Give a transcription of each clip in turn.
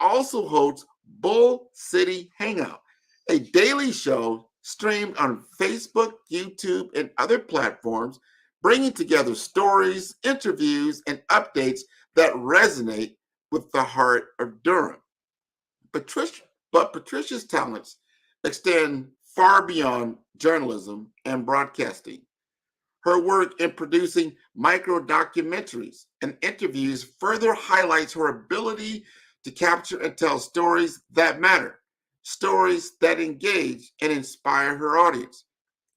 also hosts Bull City Hangout, a daily show streamed on Facebook, YouTube, and other platforms, bringing together stories, interviews, and updates that resonate with the heart of Durham. Patricia's talents extend far beyond journalism and broadcasting. Her work in producing micro documentaries and interviews further highlights her ability to capture and tell stories that matter, stories that engage and inspire her audience.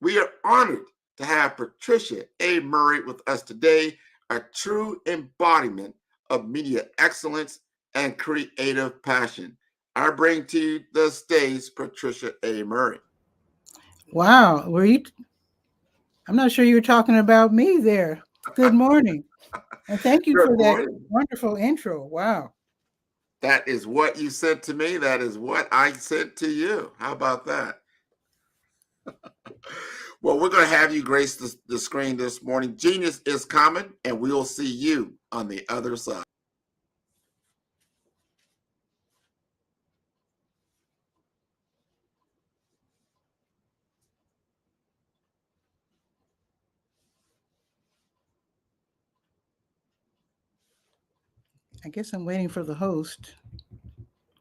We are honored to have Patricia A. Murray with us today, a true embodiment of media excellence and creative passion. I bring to the stage Patricia A. Murray. Wow, I'm not sure you were talking about me there. Good morning. And thank you Good for that morning. wonderful intro. Wow. That is what you said to me. That is what I said to you. How about that? Well, we're going to have you grace the screen this morning. Genius is coming, and we'll see you on the other side. I guess I'm waiting for the host.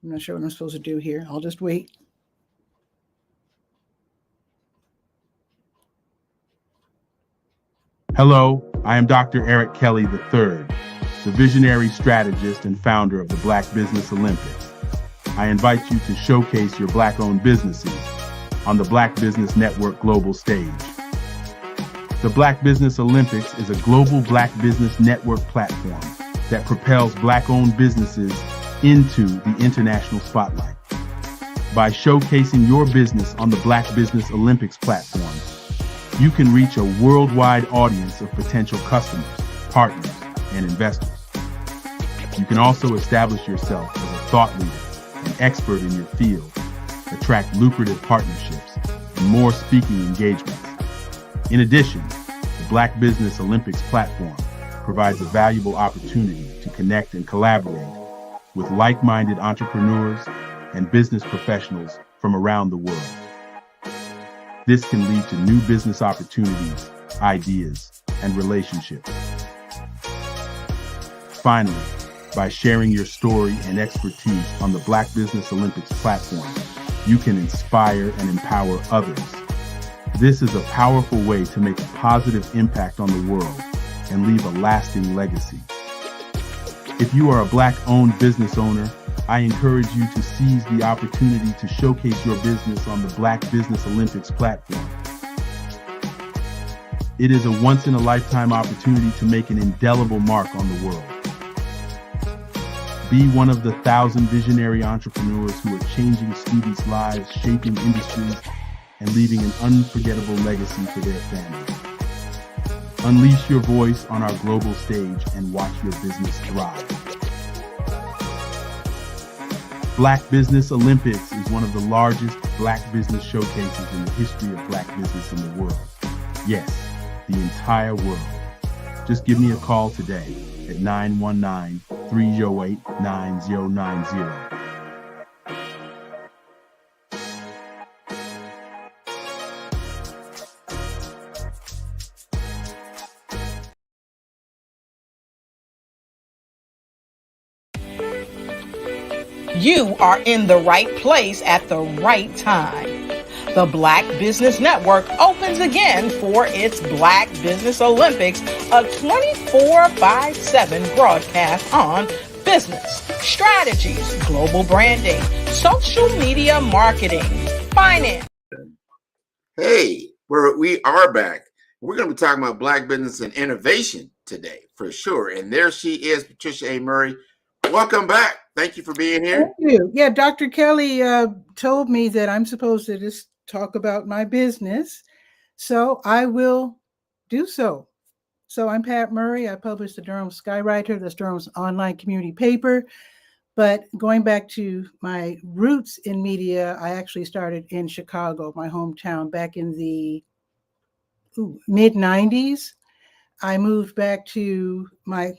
I'm not sure what I'm supposed to do here. I'll just wait. Hello, I am Dr. Eric Kelly III, the visionary strategist and founder of the Black Business Olympics. I invite you to showcase your Black-owned businesses on the Black Business Network global stage. The Black Business Olympics is a global Black Business Network platform that propels Black-owned businesses into the international spotlight. By showcasing your business on the Black Business Olympics platform, you can reach a worldwide audience of potential customers, partners, and investors. You can also establish yourself as a thought leader, an expert in your field, attract lucrative partnerships, and more speaking engagements. In addition, the Black Business Olympics platform provides a valuable opportunity to connect and collaborate with like-minded entrepreneurs and business professionals from around the world. This can lead to new business opportunities, ideas, and relationships. Finally, by sharing your story and expertise on the Black Business Olympics platform, you can inspire and empower others. This is a powerful way to make a positive impact on the world and leave a lasting legacy. If you are a Black-owned business owner, I encourage you to seize the opportunity to showcase your business on the Black Business Olympics platform. It is a once-in-a-lifetime opportunity to make an indelible mark on the world. Be one of the 1,000 visionary entrepreneurs who are changing students' lives, shaping industries, and leaving an unforgettable legacy for their families. Unleash your voice on our global stage and watch your business thrive. Black Business Olympics is one of the largest Black business showcases in the history of Black business in the world. Yes, the entire world. Just give me a call today at 919-308-9090. You are in the right place at the right time. The Black Business Network opens again for its Black Business Olympics, a 24/7 broadcast on business, strategies, global branding, social media marketing, finance. Hey, we are back. We're going to be talking about Black business and innovation today, for sure. And there she is, Patricia A. Murray. Welcome back. Thank you for being here. Thank you. Yeah, Dr. Kelly told me that I'm supposed to just talk about my business, so I will do so. So I'm Pat Murray. I publish the Durham Skywriter, that's Durham's online community paper. But going back to my roots in media, I actually started in Chicago, my hometown, back in the mid-90s. I moved back to my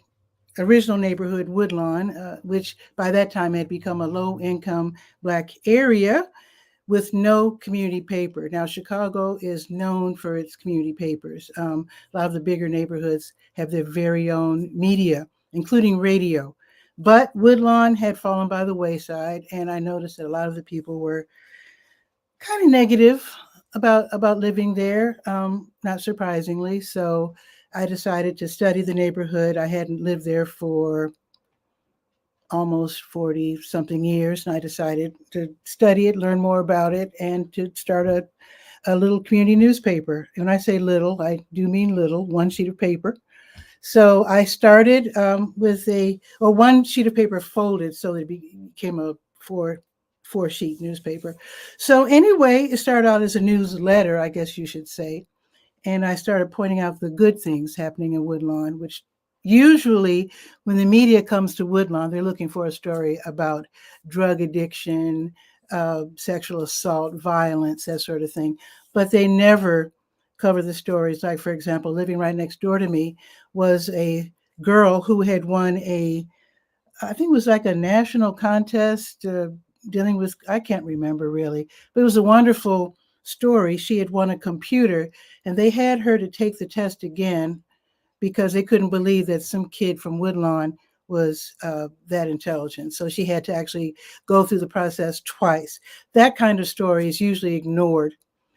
original neighborhood, Woodlawn, which by that time had become a low-income Black area with no community paper. Now, Chicago is known for its community papers. A lot of the bigger neighborhoods have their very own media, including radio. But Woodlawn had fallen by the wayside, and I noticed that a lot of the people were kind of negative about living there, not surprisingly. So I decided to study the neighborhood. I hadn't lived there for almost 40 something years, and I decided to study it, learn more about it, and to start a little community newspaper. And when I say little, I do mean little, one sheet of paper. So I started with one sheet of paper folded so that it became a four sheet newspaper. So anyway, it started out as a newsletter, I guess you should say. And I started pointing out the good things happening in Woodlawn, which usually when the media comes to Woodlawn, they're looking for a story about drug addiction, sexual assault, violence, that sort of thing. But they never cover the stories. Like, for example, living right next door to me was a girl who had won I think it was like a national contest dealing with, I can't remember really, but it was a wonderful story. She had won a computer and they had her to take the test again because they couldn't believe that some kid from Woodlawn was that intelligent. So she had to actually go through the process twice. That kind of story is usually ignored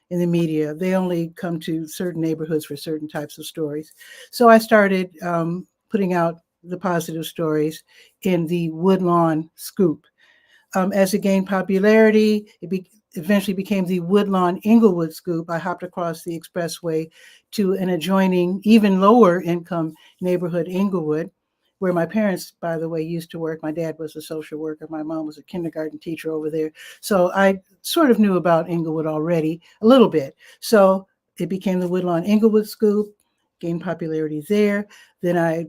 in the media. They only come to certain neighborhoods for certain types of stories. So I started putting out the positive stories in the Woodlawn Scoop. As it gained popularity, it eventually became the Woodlawn Inglewood Scoop. I hopped across the expressway to an adjoining, even lower income neighborhood, Inglewood, where my parents, by the way, used to work. My dad was a social worker. My mom was a kindergarten teacher over there. So I sort of knew about Inglewood already, a little bit. So it became the Woodlawn Inglewood Scoop, gained popularity there. Then I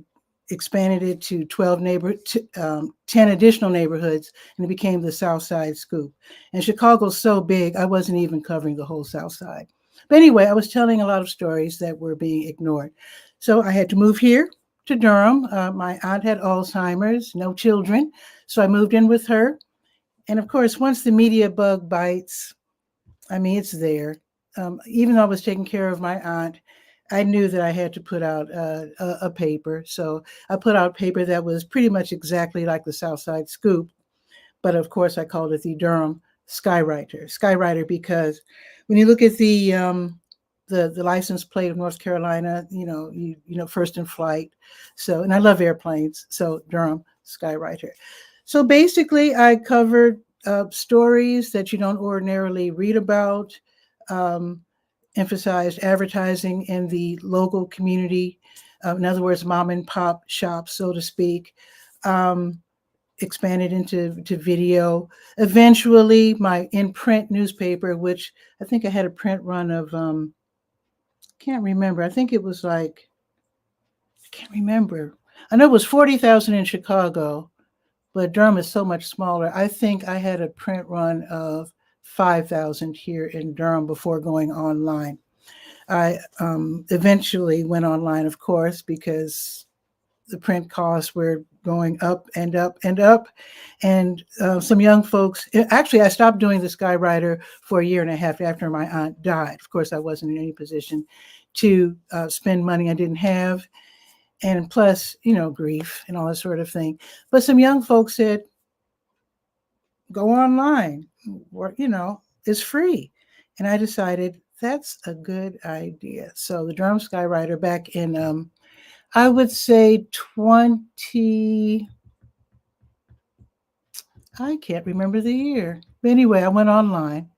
expanded it to 10 additional neighborhoods, and it became the South Side Scoop. And Chicago's so big, I wasn't even covering the whole South Side. But anyway, I was telling a lot of stories that were being ignored. So I had to move here to Durham. My aunt had Alzheimer's, no children. So I moved in with her. And of course, once the media bug bites, I mean, it's there. Even though I was taking care of my aunt, I knew that I had to put out a paper. So I put out paper that was pretty much exactly like the Southside Scoop. But of course, I called it the Durham Skywriter. Skywriter because when you look at the license plate of North Carolina, you know, first in flight. So, and I love airplanes. So Durham Skywriter. So basically, I covered stories that you don't ordinarily read about. Emphasized advertising in the local community, in other words, mom and pop shops, so to speak, expanded into video. Eventually, my in-print newspaper, which I think I had a print run of, can't remember. I think it was like, I can't remember. I know it was 40,000 in Chicago, but Durham is so much smaller. I think I had a print run of 5,000 here in Durham before going online. I eventually went online, of course, because the print costs were going up and up and up. And some young folks, actually, I stopped doing the Skywriter for a year and a half after my aunt died. Of course, I wasn't in any position to spend money I didn't have. And plus, you know, grief and all that sort of thing. But some young folks said, go online, or, you know, it's free. And I decided that's a good idea. So the Durham Skywriter back in, I would say I can't remember the year. But anyway, I went online.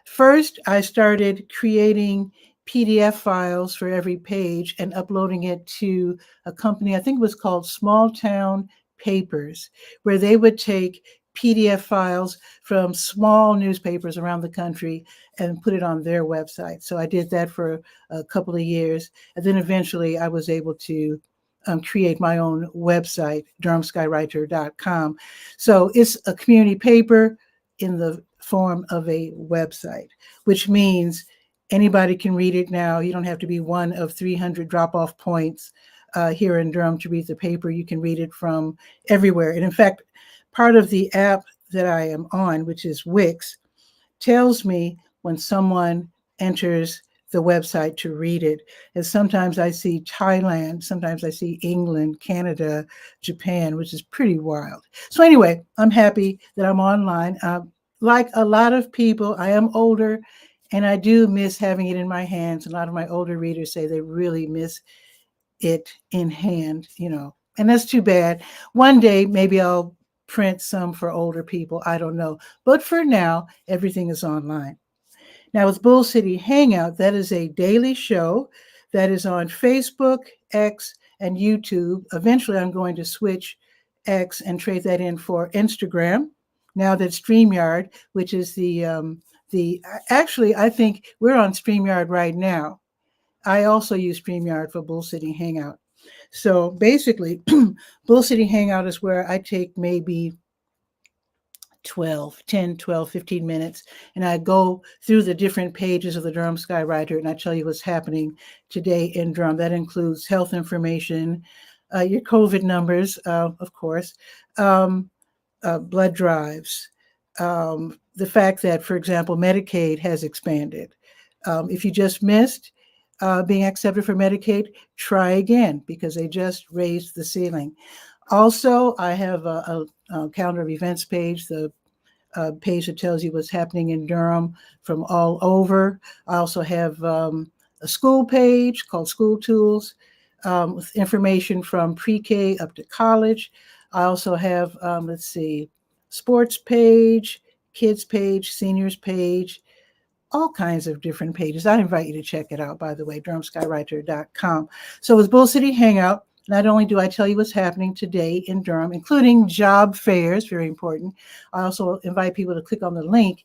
First, I started creating PDF files for every page and uploading it to a company, I think it was called Small Town Papers, where they would take PDF files from small newspapers around the country and put it on their website. So I did that for a couple of years. And then eventually I was able to create my own website, durhamskywriter.com. So it's a community paper in the form of a website, which means anybody can read it now. You don't have to be one of 300 drop-off points here in Durham to read the paper. You can read it from everywhere. And in fact, part of the app that I am on, which is Wix, tells me when someone enters the website to read it. And sometimes I see Thailand, sometimes I see England, Canada, Japan, which is pretty wild. So anyway, I'm happy that I'm online. Like a lot of people, I am older and I do miss having it in my hands. A lot of my older readers say they really miss it in hand, and that's too bad. One day, maybe I'll print some for older people. I don't know. But for now, everything is online. Now, with Bull City Hangout, that is a daily show that is on Facebook, X, and YouTube. Eventually, I'm going to switch X and trade that in for Instagram. Now that StreamYard, which is actually, I think we're on StreamYard right now. I also use StreamYard for Bull City Hangout. So basically, Bull City Hangout is where I take maybe 10, 12, 15 minutes, and I go through the different pages of the Durham Skywriter, and I tell you what's happening today in Durham. That includes health information, your COVID numbers, of course, blood drives, the fact that, for example, Medicaid has expanded. If you just missed being accepted for Medicaid, try again because they just raised the ceiling. Also, I have a calendar of events page, the page that tells you what's happening in Durham from all over. I also have a school page called School Tools with information from pre-K up to college. I also have, sports page, kids page, seniors page, all kinds of different pages. I invite you to check it out, by the way, durhamskywriter.com. So with Bull City Hangout, not only do I tell you what's happening today in Durham, including job fairs, very important, I also invite people to click on the link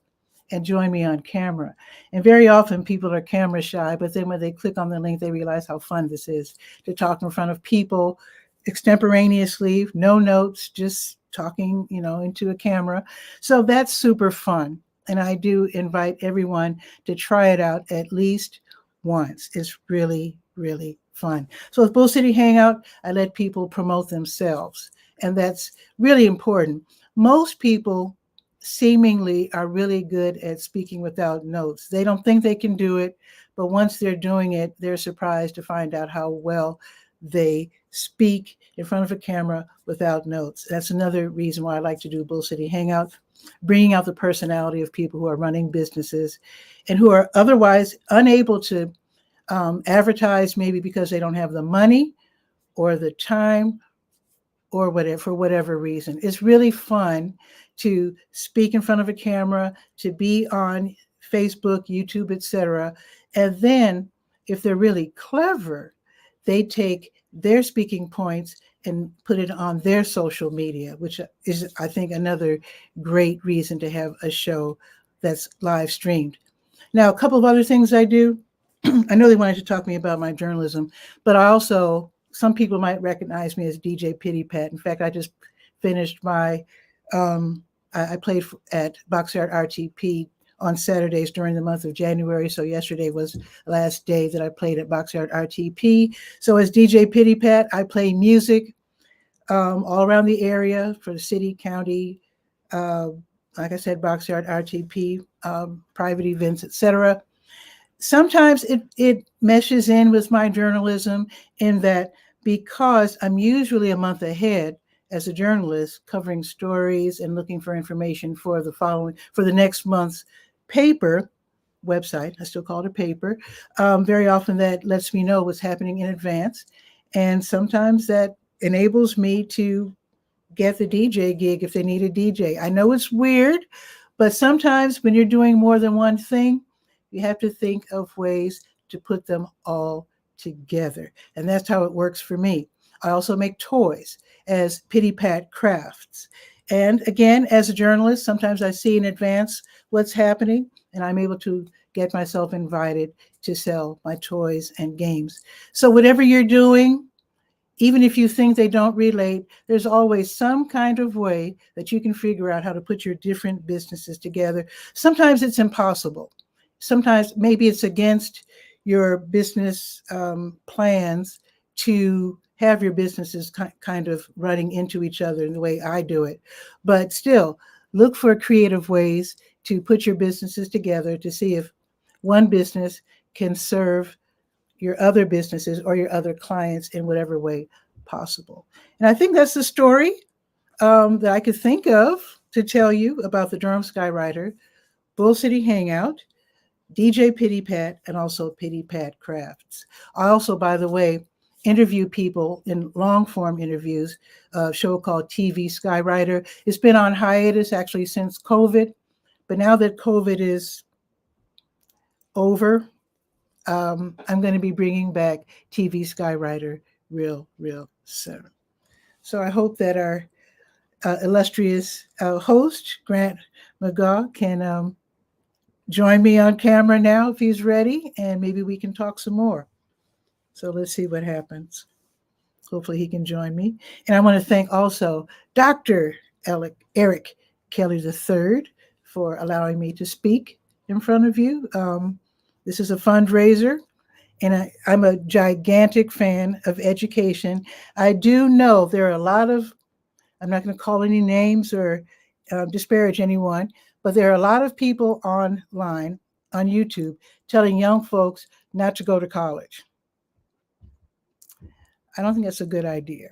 and join me on camera. And very often people are camera shy, but then when they click on the link, they realize how fun this is to talk in front of people extemporaneously, no notes, just talking, into a camera. So that's super fun. And I do invite everyone to try it out at least once. It's really, really fun. So with Bull City Hangout, I let people promote themselves. And that's really important. Most people seemingly are really good at speaking without notes. They don't think they can do it, but once they're doing it, they're surprised to find out how well they speak in front of a camera without notes. That's another reason why I like to do Bull City Hangout, bringing out the personality of people who are running businesses and who are otherwise unable to advertise, maybe because they don't have the money or the time or whatever, for whatever reason. It's really fun to speak in front of a camera, to be on Facebook, YouTube, etc. And then if they're really clever, they take their speaking points and put it on their social media, which is, I think, another great reason to have a show that's live streamed. Now, a couple of other things I do. I know they wanted to talk to me about my journalism, but I also, some people might recognize me as DJ Pity Pat. In fact, I just finished I played at Boxyard RTP on Saturdays during the month of January. So yesterday was the last day that I played at Boxyard RTP. So as DJ Pity Pat, I play music all around the area for the city, county, like I said, Boxyard RTP, private events, etc. Sometimes it meshes in with my journalism in that because I'm usually a month ahead as a journalist covering stories and looking for information for the next month's paper website. I still call it a paper. Very often that lets me know what's happening in advance. And sometimes that enables me to get the DJ gig if they need a DJ. I know it's weird, but sometimes when you're doing more than one thing, you have to think of ways to put them all together. And that's how it works for me. I also make toys as Pity Pat Crafts. And again, as a journalist, sometimes I see in advance what's happening, and I'm able to get myself invited to sell my toys and games. So whatever you're doing, even if you think they don't relate, there's always some kind of way that you can figure out how to put your different businesses together. Sometimes it's impossible. Sometimes maybe it's against your business plans to have your businesses kind of running into each other in the way I do it. But still, look for creative ways to put your businesses together to see if one business can serve your other businesses or your other clients in whatever way possible. And I think that's the story that I could think of to tell you about the Durham Skywriter, Bull City Hangout, DJ Pity Pat, and also Pity Pat Crafts. I also, by the way, interview people in long form interviews, a show called TV Skywriter. It's been on hiatus actually since COVID, but now that COVID is over, I'm going to be bringing back TV Skywriter real soon. So I hope that our illustrious host, Grant McGaw, can join me on camera now if he's ready, and maybe we can talk some more. So let's see what happens. Hopefully he can join me. And I want to thank also Dr. Eric Kelly III for allowing me to speak in front of you. This is a fundraiser, and I'm a gigantic fan of education. I do know there are a lot of, I'm not going to call any names or disparage anyone, but there are a lot of people online on YouTube telling young folks not to go to college. I don't think that's a good idea.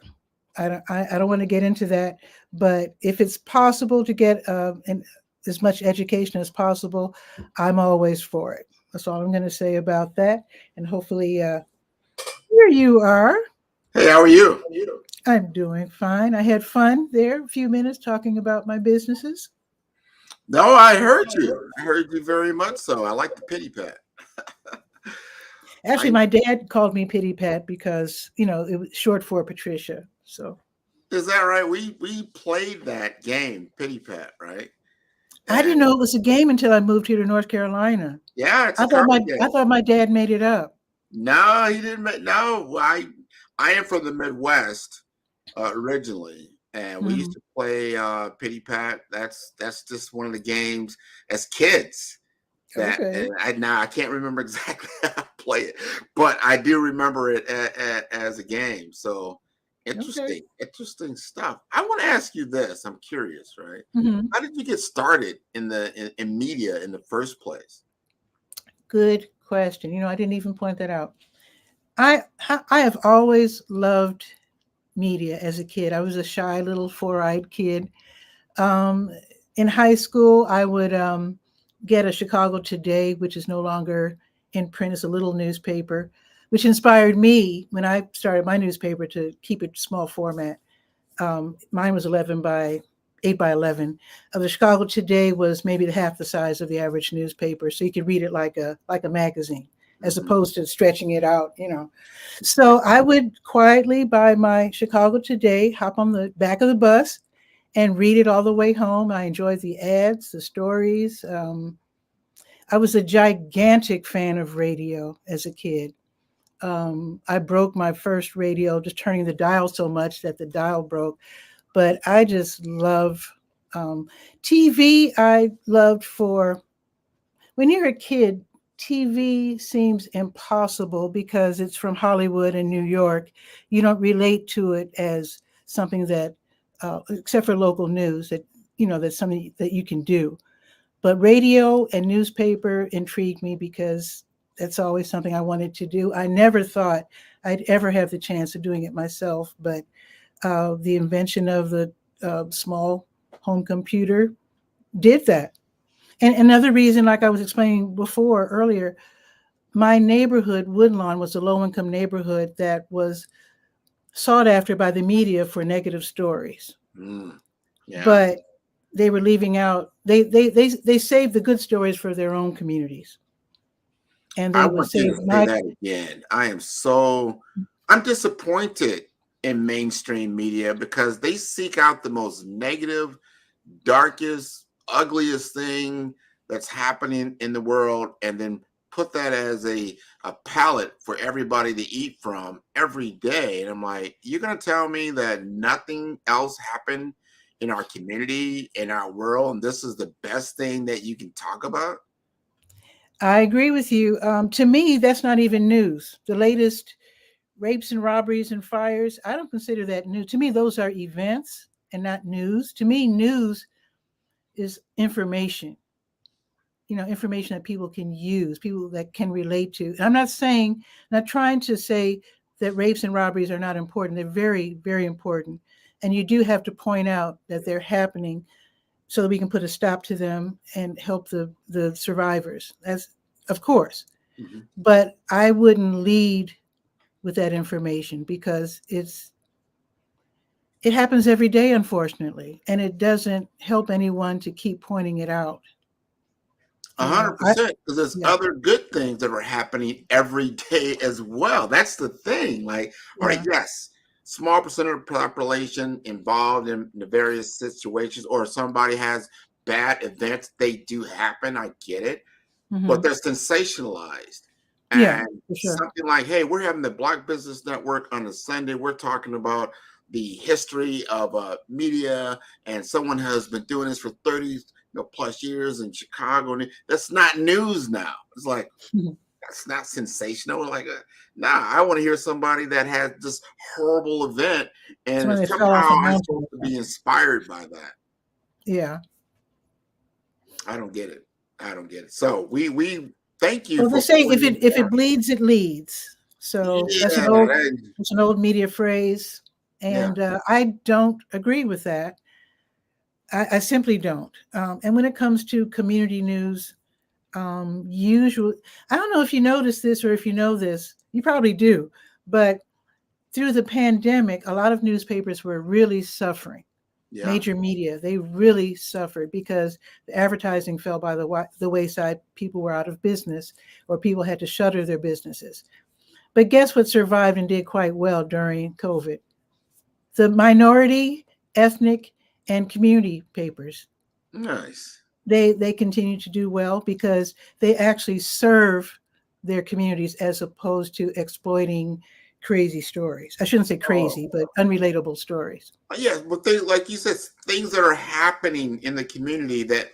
I don't want to get into that, but if it's possible to get as much education as possible, I'm always for it. That's all I'm going to say about that. And hopefully, here you are. Hey, how are you? I'm doing fine. I had fun there, a few minutes talking about my businesses. No, I heard you. I heard you very much so. I like the pity pat. Actually, my dad called me Pity Pat because, it was short for Patricia. So is that right? We played that game, Pity Pat, right? I didn't know it was a game until I moved here to North Carolina. Yeah, it's I thought my dad made it up. No, he didn't. No, I am from the Midwest originally, and we used to play Pity Pat. That's just one of the games as kids. That Okay. I can't remember exactly how to play it, but I do remember it as a game. So interesting stuff. I want to ask you this. I'm curious, right? Mm-hmm. How did you get started in media in the first place? Good question. I didn't even point that out. I have always loved media as a kid. I was a shy little four-eyed kid. In high school, I would get a Chicago Today, which is no longer in print. It's a little newspaper, which inspired me when I started my newspaper to keep it small format. Mine was 8 by 11. The Chicago Today was maybe half the size of the average newspaper, so you could read it like a magazine, as opposed to stretching it out, So I would quietly buy my Chicago Today, hop on the back of the bus, and read it all the way home. I enjoyed the ads, the stories. I was a gigantic fan of radio as a kid. I broke my first radio just turning the dial so much that the dial broke. But I just love TV. I loved when you're a kid, TV seems impossible because it's from Hollywood and New York. You don't relate to it as something that except for local news that that's something that you can do. But radio and newspaper intrigued me because that's always something I wanted to do. I never thought I'd ever have the chance of doing it myself, but the invention of the small home computer did that. And another reason, like I was explaining earlier, my neighborhood, Woodlawn, was a low-income neighborhood that was sought after by the media for negative stories. Yeah. But they were leaving out, they saved the good stories for their own communities. And they I would want you to say that again. I'm disappointed in mainstream media because they seek out the most negative, darkest, ugliest thing that's happening in the world and then put that as a palette for everybody to eat from every day. And I'm like, you're going to tell me that nothing else happened in our community, in our world, and this is the best thing that you can talk about? I agree with you. To me, that's not even news. The latest rapes and robberies and fires, I don't consider that new. To me, those are events and not news. To me, news is information, information that people can use, people that can relate to. And I'm not trying to say that rapes and robberies are not important. They're very, very important. And you do have to point out that they're happening so that we can put a stop to them and help the survivors. That's, of course. Mhm. But I wouldn't lead with that information because it happens every day, unfortunately, and it doesn't help anyone to keep pointing it out. hundred I percent, because there's Yeah, other good things that are happening every day as well. That's the thing. Like, all right, yeah, yes, small percent of the population involved in the various situations, or somebody has bad events, they do happen. I get it, but hmm they're sensationalized. yeah, And for sure. something like, hey, we're having the Black Business Network on a Sunday. We're talking about the history of media, and someone has been doing this for 30 plus years in Chicago. And that's not news now. It's like, Mhm. that's not sensational. Like, nah, I want to hear somebody that had this horrible event, and Someone that fell off somehow a I'm mountain supposed or to be something. inspired by that. Yeah. I don't get it. I don't get it. So we thank you Well, they for say if pointing it this if it out. bleeds, it leads. So Yeah, that, it's an old media phrase, yeah, and I don't agree with that. I simply don't. And when it comes to community news, usually, I don't know if you notice this or if you know this, you probably do, but through the pandemic, a lot of newspapers were really suffering. yeah. Major media, they really suffered because the advertising fell by the wayside. People were out of business or people had to shutter their businesses. But guess what survived and did quite well during COVID? The minority, ethnic, and community papers. Nice. They continue to do well because they actually serve their communities as opposed to exploiting crazy stories. I shouldn't say Oh, crazy, but unrelatable stories. yeah, but they, like you said, things that are happening in the community that,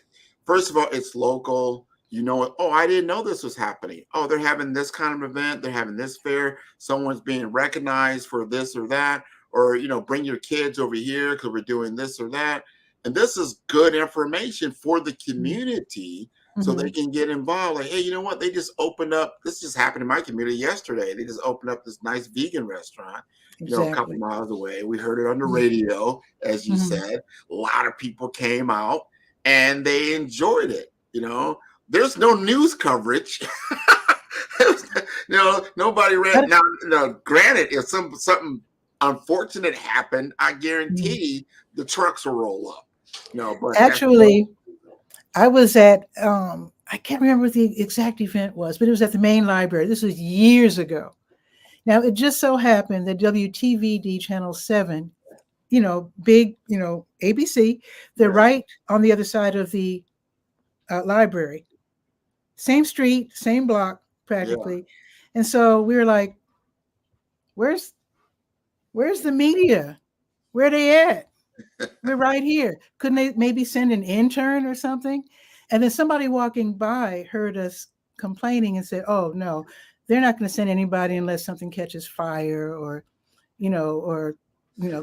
first of all, it's local. You know, oh, I didn't know this was happening. Oh, they're having this kind of event. They're having this fair. Someone's being recognized for this or that, or bring your kids over here because we're doing this or that. And this is good information for the community so they Mm-hmm. can get involved. Like, hey, you know what? They just opened up. This just happened in my community yesterday. They just opened up this nice vegan restaurant a couple Exactly. miles away. We heard it on the Mm-hmm. radio, as you Mm-hmm. said. A lot of people came out and they enjoyed it. There's no news coverage. Nobody read. But Now, granted, if something unfortunate happened, I guarantee the trucks will roll up. But that's actually, I was at I can't remember what the exact event was, but it was at the main library. This was years ago. Now it just so happened that WTVD Channel 7, big, ABC, they're yeah, right on the other side of the library. Same street, same block yeah. practically. And so we were like, where's where's the media? Where they at? We're right here. Couldn't they maybe send an intern or something? And then somebody walking by heard us complaining and said, "Oh no, they're not going to send anybody unless something catches fire or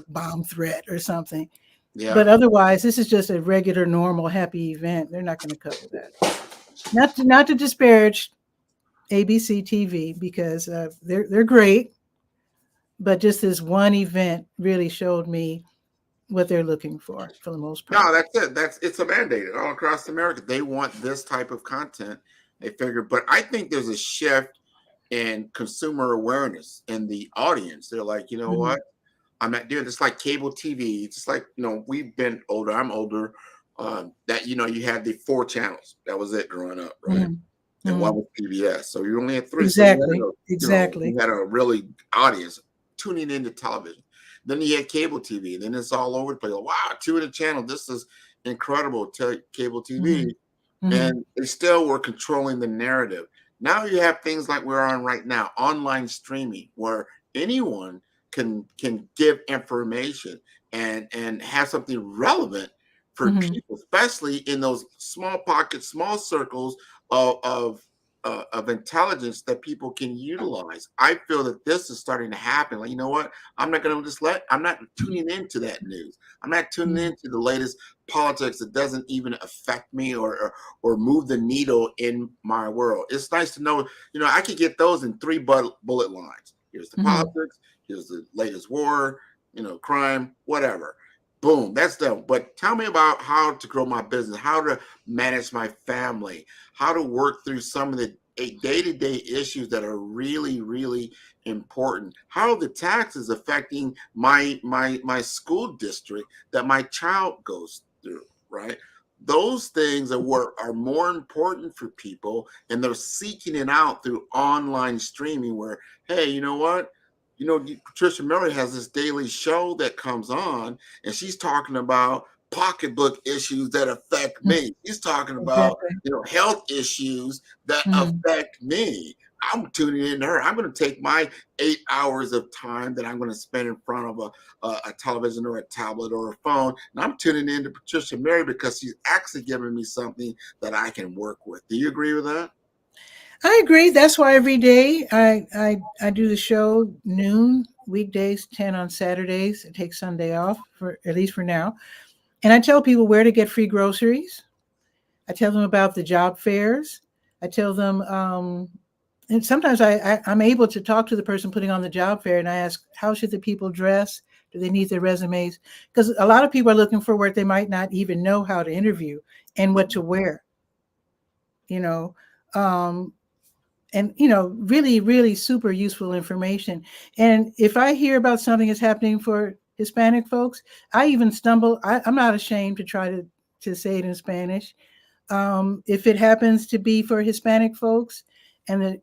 bomb threat or something. Yeah. But otherwise, this is just a regular, normal, happy event. They're not going to cover that. Not to disparage ABC TV because they're great, but just this one event really showed me what they're looking for the most part. No, that's it. It's a mandate all across America. They want this type of content. They figure, but I think there's a shift in consumer awareness in the audience. They're like, you know Mhm, what? I'm not doing this like cable TV. It's just like, we've been older. I'm older. That you had the 4 channels. That was it growing up, right? mhm, And one mhm. was PBS. So you only had three. So Exactly, you exactly. had a really audience tuning into television. Then you had cable TV. Then it's all over the place. Like, wow, 2 in a channel. This is incredible. Cable Mhm, TV, mhm, and they still were controlling the narrative. Now you have things like we're on right now, online streaming, where anyone can give information and have something relevant for mhm, people, especially in those small pockets, small circles of of intelligence that people can utilize. I feel that this is starting to happen. Like, you know what? I'm not tuning into that news. I'm not tuning into the latest politics that doesn't even affect me or move the needle in my world. It's nice to know, I could get those in three bullet lines. Here's the politics, here's the latest war, crime, whatever. Boom, that's done. But tell me about how to grow my business, how to manage my family, how to work through some of the day-to-day issues that are really, really important. How are the taxes affecting my school district that my child goes through, right? Those things are what are more important for people, and they're seeking it out through online streaming where, hey, you know what? Patricia Murray has this daily show that comes on, and she's talking about pocketbook issues that affect me. She's talking about, Exactly. health issues that Mhm. affect me. I'm tuning in to her. I'm going to take my 8 hours of time that I'm going to spend in front of a television or a tablet or a phone, and I'm tuning in to Patricia Murray because she's actually giving me something that I can work with. Do you agree with that? I agree. That's why every day I do the show noon weekdays, 10 on Saturdays. I take Sunday off for at least for now. And I tell people where to get free groceries. I tell them about the job fairs. I tell them, and sometimes I'm able to talk to the person putting on the job fair, and I ask, how should the people dress? Do they need their resumes? Because a lot of people are looking for work. They might not even know how to interview and what to wear, you know. Um, and really, really super useful information. And if I hear about something that's happening for Hispanic folks, I even stumble. I'm not ashamed to try to say it in Spanish. If it happens to be for Hispanic folks, and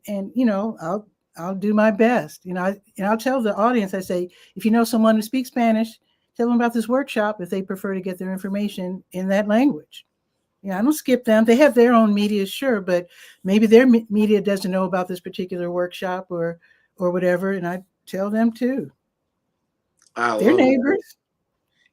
I'll do my best. And I'll tell the audience. I say, if you know someone who speaks Spanish, tell them about this workshop if they prefer to get their information in that language. Yeah, I don't skip them. They have their own media, sure, but maybe their media doesn't know about this particular workshop or whatever, and I tell them too. I They're love it. neighbors.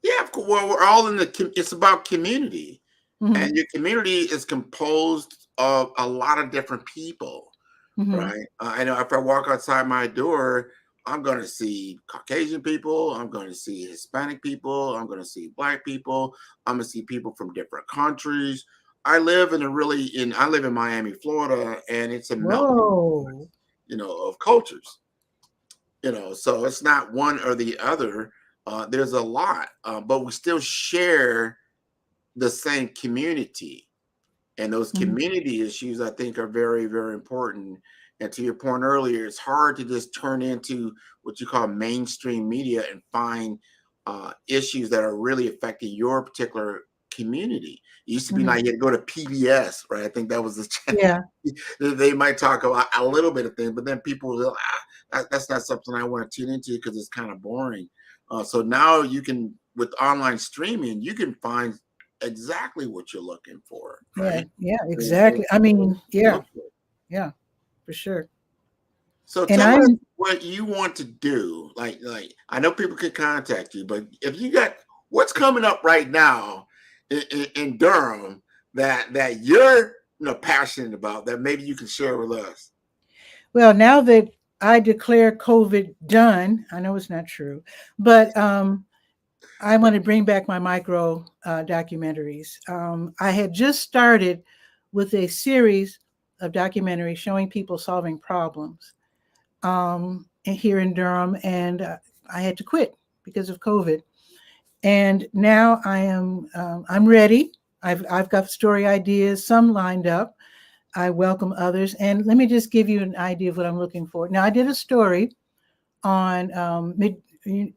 Yeah, of course. Well, we're all it's about community. Hmm. And your community is composed of a lot of different people, Hmm. right? I know if I walk outside my door, I'm going to see Caucasian people, I'm going to see Hispanic people, I'm going to see Black people, I'm going to see people from different countries. I live in Miami, Florida, and it's a melting pot, Whoa. of cultures. So it's not one or the other. There's a lot, but we still share the same community. And those Mhm. community issues, I think, are very, very important. And to your point earlier, it's hard to just turn into what you call mainstream media and find issues that are really affecting your particular community. It used to be Mhm. like you had to go to PBS, right? I think that was the channel. Yeah. They might talk about a little bit of things, but then people will, that's not something I want to tune into because it's kind of boring. So now with online streaming, you can find exactly what you're looking for, Yeah. right? Yeah. There's Exactly. I mean, yeah. look for. Yeah. For sure. So And tell us I'm what you want to do. Like I know people can contact you, but if you got what's coming up right now in Durham that you're passionate about that maybe you can share with us. Well, now that I declare COVID done, I know it's not true, but I want to bring back my micro documentaries. I had just started with a series of documentaries showing people solving problems here in Durham, and I had to quit because of COVID. And now I'm ready. I've got story ideas, some lined up. I welcome others, and let me just give you an idea of what I'm looking for. Now, I did a story on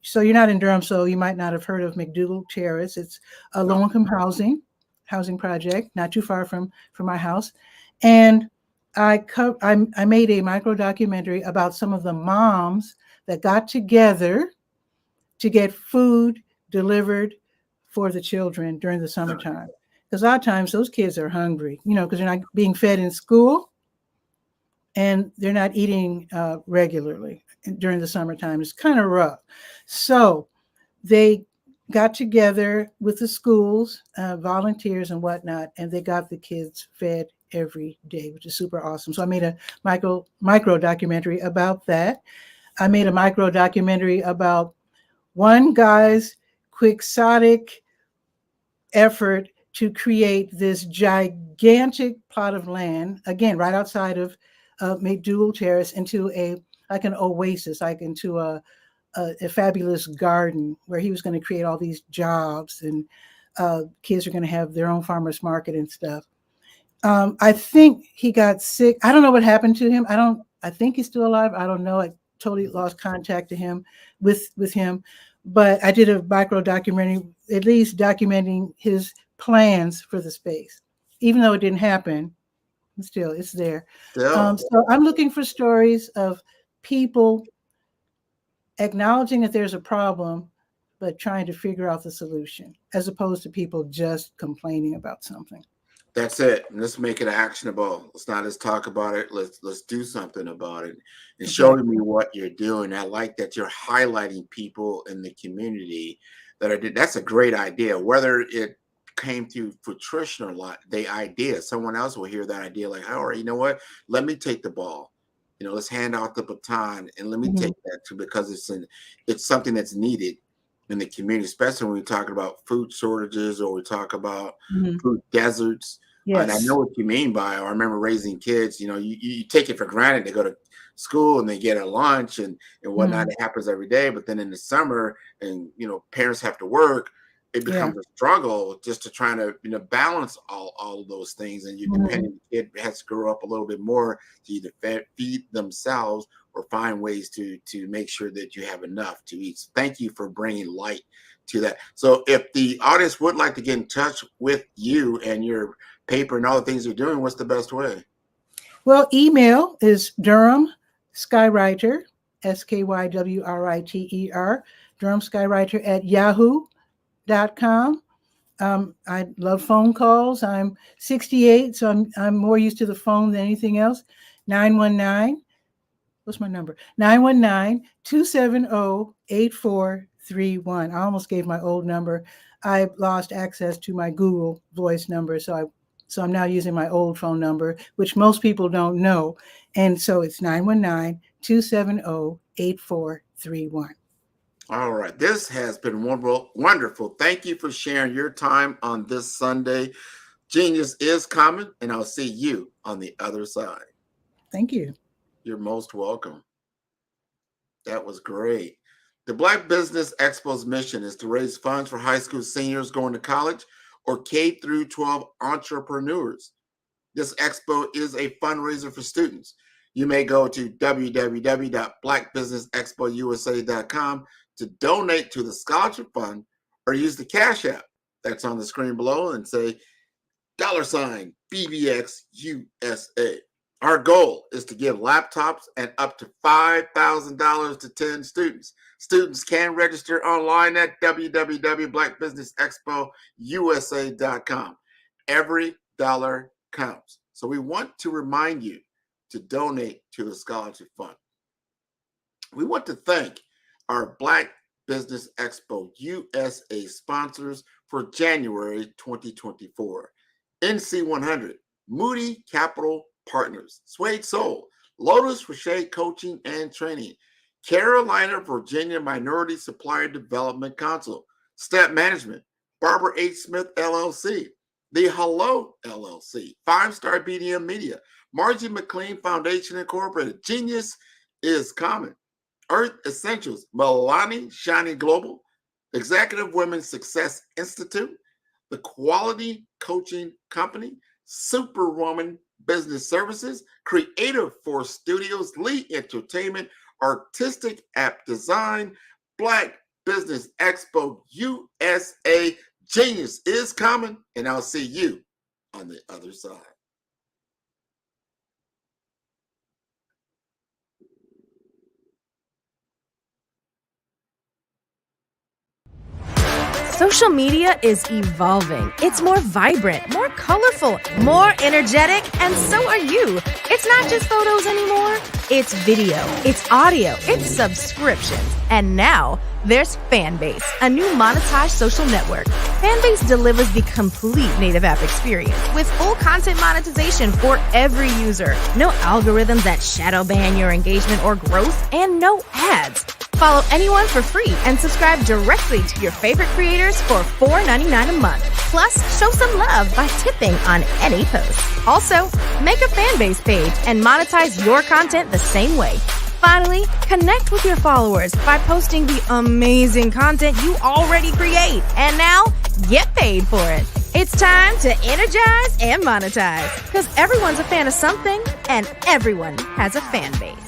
so you're not in Durham, so you might not have heard of McDougall Terrace. It's a No. low-income housing project, not too far from my house, and I made a micro documentary about some of the moms that got together to get food delivered for the children during the summertime. Because a lot of times those kids are hungry, because they're not being fed in school and they're not eating regularly during the summertime. It's kind of rough. So they got together with the schools, volunteers and whatnot, and they got the kids fed every day, which is super awesome. So I made a micro documentary about that. I made a micro documentary about one guy's quixotic effort to create this gigantic plot of land, again, right outside of McDougal Terrace, into like an oasis, like into a fabulous garden where he was going to create all these jobs, and kids are going to have their own farmers market and stuff. I think he got sick. I don't know what happened to him. I think he's still alive. I don't know. I totally lost contact to him with him. But I did a micro documentary, at least documenting his plans for the space. Even though it didn't happen, still it's there. Still, So I'm looking for stories of people acknowledging that there's a problem, but trying to figure out the solution, as opposed to people just complaining about something. that's it. Let's make it actionable. Let's not just talk about it. Let's do something about it and show Exactly. me what you're doing. I like that you're highlighting people in the community that are. That's a great idea. Whether it came through fruition or not, the idea. Someone else will hear that idea like, all right, you know what? Let me take the ball. Let's hand out the baton and let me Mhm. take that too, because it's something that's needed in the community, especially when we talk about food shortages or we talk about Mhm. food deserts. And I know Yes. what you mean by, I remember raising kids, you take it for granted. They go to school and they get a lunch and whatnot. Mhm. It happens every day. But then in the summer and, parents have to work, it Yeah. becomes a struggle just to try to, balance all of those things. And you're Mhm. depending, the kid has to grow up a little bit more to either feed themselves or find ways to make sure that you have enough to eat. So thank you for bringing light to that. So if the audience would like to get in touch with you and your paper and all the things you're doing, what's the best way? Well, email is Durham Skywriter, SKYWRITER, Durham Skywriter at yahoo.com. I love phone calls. I'm 68, so I'm more used to the phone than anything else. 919, what's my number? 919-270-8431. I almost gave my old number. I lost access to my Google Voice number, so I'm now using my old phone number, which most people don't know. And so it's 919-270-8431. All right. This has been wonderful. Wonderful. Thank you for sharing your time on this Sunday. Genius is coming, and I'll see you on the other side. Thank you. You're most welcome. That was great. The Black Business Expo's mission is to raise funds for high school seniors going to college or K through 12 entrepreneurs. This expo is a fundraiser for students. You may go to www.blackbusinessexpousa.com to donate to the scholarship fund or use the Cash App that's on the screen below and say $BBX USA. Our goal is to give laptops and up to $5,000 to 10 students. Students can register online at www.blackbusinessexpousa.com. Every dollar counts. So we want to remind you to donate to the scholarship fund. We want to thank our Black Business Expo USA sponsors for January 2024. NC100, Moody Capital Partners, Suede Soul, Lotus Rocher Coaching and Training, Carolina, Virginia Minority Supplier Development Council, Step Management, Barbara H. Smith LLC, The Hello LLC, Five Star BDM Media, Margie McLean Foundation Incorporated, Genius is Common, Earth Essentials, Milani Shiny Global, Executive Women's Success Institute, the Quality Coaching Company, Superwoman Business Services, Creative Force Studios, Lee Entertainment, Artistic App Design, Black Business Expo USA. Genius is coming, and I'll see you on the other side. Social media is evolving. It's more vibrant, more colorful, more energetic, and so are you. It's not just photos anymore. It's video, it's audio, it's subscriptions. And now there's Fanbase, a new monetized social network. Fanbase delivers the complete native app experience with full content monetization for every user. No algorithms that shadow ban your engagement or growth, and no ads. Follow anyone for free and subscribe directly to your favorite creators for $4.99 a month. Plus, show some love by tipping on any post. Also, make a Fanbase page and monetize your content the same way. Finally, connect with your followers by posting the amazing content you already create. And now, get paid for it. It's time to energize and monetize, because everyone's a fan of something and everyone has a fan base.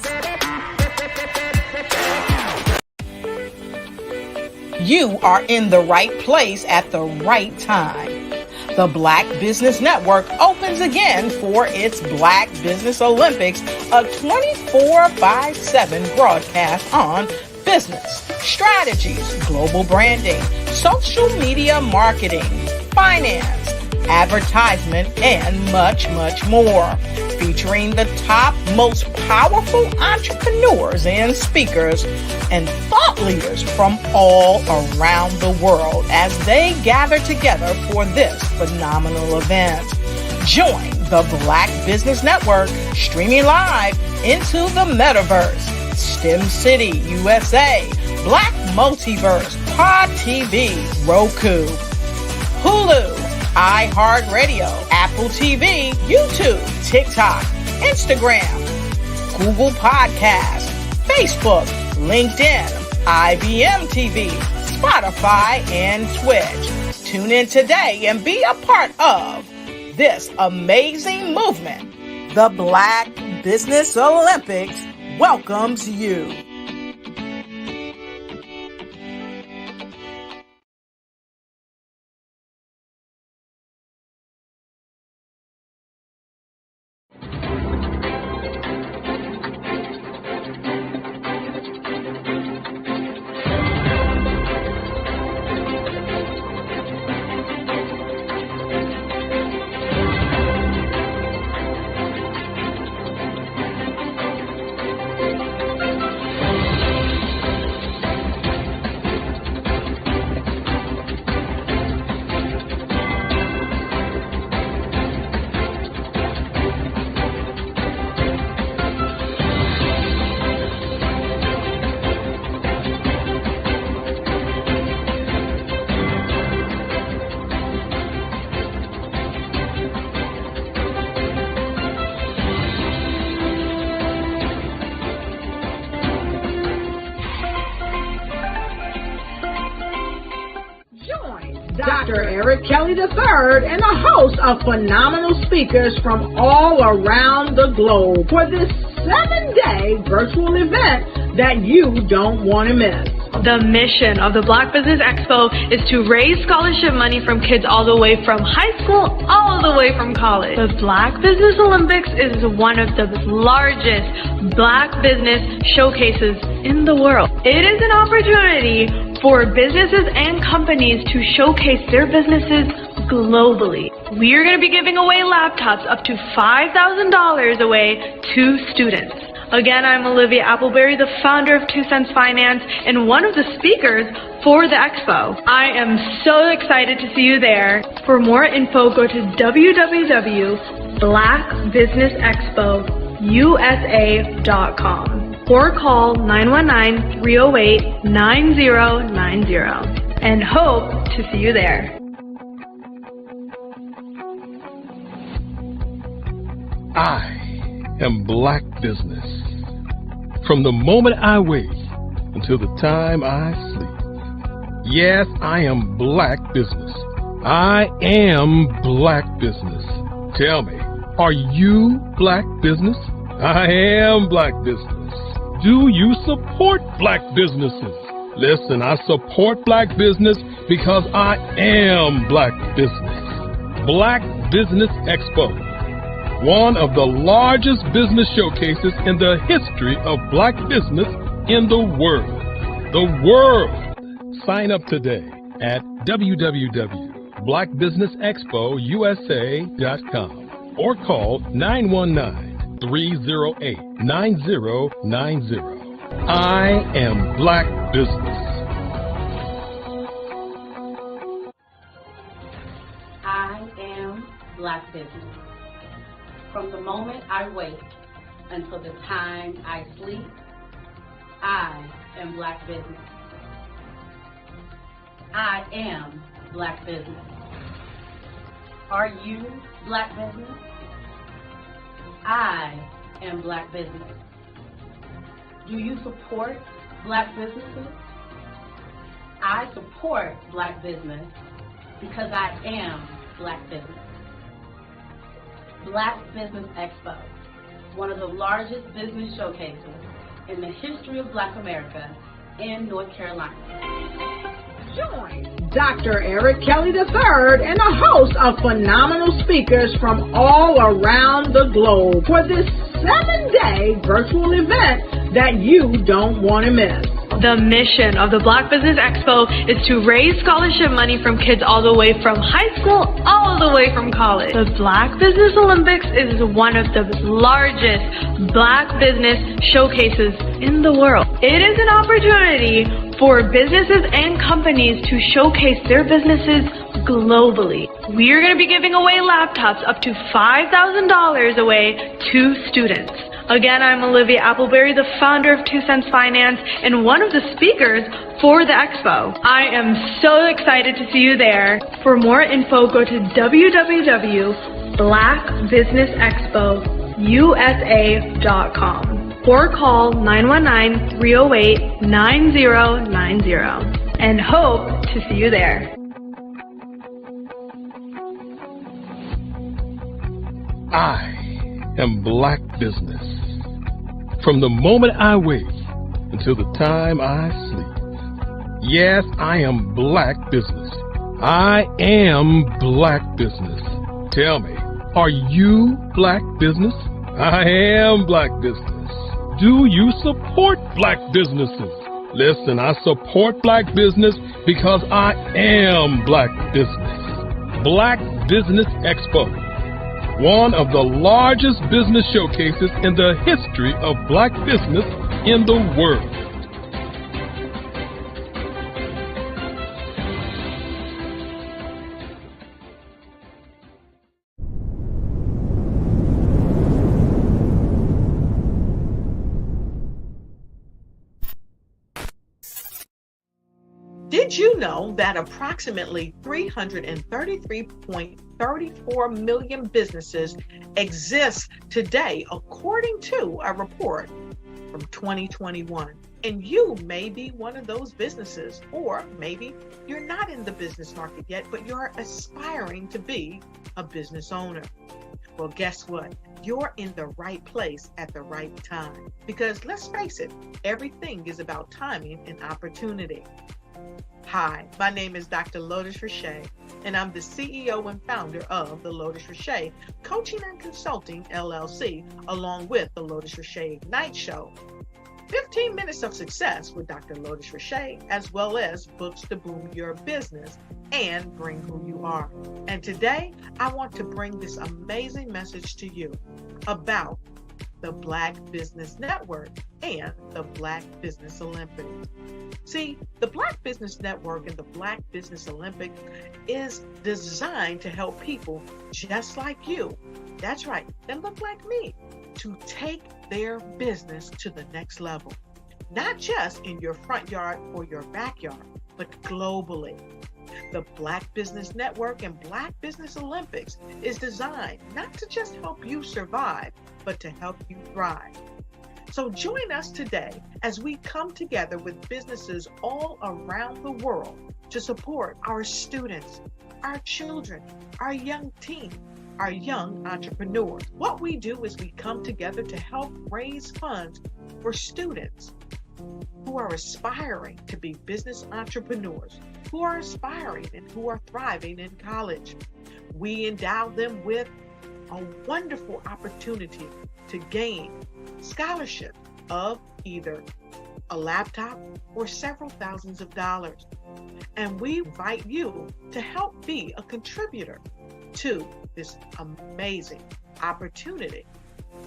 You are in the right place at the right time. The Black Business Network opens again for its Black Business Olympics, a 24/7 broadcast on business, strategies, global branding, social media marketing, finance, advertisement, and much, much more. Featuring the top, most powerful entrepreneurs and speakers and thought leaders from all around the world as they gather together for this phenomenal event. Join the Black Business Network streaming live into the metaverse, STEM City, USA, Black Multiverse, Pod TV, Roku, Hulu, iHeartRadio, Apple TV, YouTube, TikTok, Instagram, Google Podcasts, Facebook, LinkedIn, IBM TV, Spotify, and Twitch. Tune in today and be a part of this amazing movement. The Black Business Olympics welcomes you. Dr. Eric Kelly III and a host of phenomenal speakers from all around the globe for this 7-day virtual event that you don't want to miss. The mission of the Black Business Expo is to raise scholarship money from kids all the way from high school all the way from college. The Black Business Olympics is one of the largest Black business showcases in the world. It is an opportunity for businesses and companies to showcase their businesses globally. We are going to be giving away laptops up to $5,000 away to students. Again, I'm Olivia Appleberry, the founder of 2 Cents Finance and one of the speakers for the Expo. I am so excited to see you there. For more info, go to www.blackbusinessexpousa.com or call 919-308-9090 and hope to see you there. I am Black Business. From the moment I wake until the time I sleep. Yes, I am Black Business. I am Black Business. Tell me, are you Black Business? I am Black Business. Do you support Black businesses? Listen, I support Black business because I am Black Business. Black Business Expo, one of the largest business showcases in the history of Black business in the world. The world. Sign up today at www.blackbusinessexpousa.com or call 919-308-9090. I am Black Business. I am Black Business. From the moment I wake until the time I sleep, I am Black Business. I am Black Business. Are you Black Business? I am Black Business. Do you support Black businesses? I support Black business because I am Black Business. Black Business Expo, one of the largest business showcases in the history of Black America in North Carolina. Join Dr. Eric Kelly III and a host of phenomenal speakers from all around the globe for this 7-day virtual event that you don't want to miss. The mission of the Black Business Expo is to raise scholarship money from kids all the way from high school all the way from college. The Black Business Olympics is one of the largest Black business showcases in the world. It is an opportunity for businesses and companies to showcase their businesses globally. We are going to be giving away laptops up to $5,000 away to students. Again, I'm Olivia Appleberry, the founder of 2 Cents Finance and one of the speakers for the Expo. I am so excited to see you there. For more info, go to www.blackbusinessexpousa.com or call 919-308-9090 and hope to see you there. I am Black Business. From the moment I wake until the time I sleep. Yes, I am Black Business. I am Black Business. Tell me, are you Black Business? I am Black Business. Do you support Black businesses? Listen, I support Black business because I am Black Business. Black Business Expo, one of the largest business showcases in the history of Black business in the world. Did you know that approximately 333.34 million businesses exist today, according to a report from 2021? And you may be one of those businesses, or maybe you're not in the business market yet, but you're aspiring to be a business owner. Well, guess what? You're in the right place at the right time. Because let's face it, everything is about timing and opportunity. Hi, my name is Dr. Lotus Richey, and I'm the CEO and founder of the Lotus Richey Coaching and Consulting LLC, along with the Lotus Richey Ignite Show. 15 minutes of success with Dr. Lotus Richey, as well as books to boom your business and bring who you are. And today, I want to bring this amazing message to you about the Black Business Network and the Black Business Olympics. See, the Black Business Network and the Black Business Olympics is designed to help people just like you, that's right, that look like me, to take their business to the next level. Not just in your front yard or your backyard, but globally. The Black Business Network and Black Business Olympics is designed not to just help you survive, but to help you thrive. So join us today as we come together with businesses all around the world to support our students, our children, our young teens, our young entrepreneurs. What we do is we come together to help raise funds for students who are aspiring to be business entrepreneurs, who are aspiring and who are thriving in college. We endow them with a wonderful opportunity to gain scholarship of either a laptop, or several thousands of dollars. And we invite you to help be a contributor to this amazing opportunity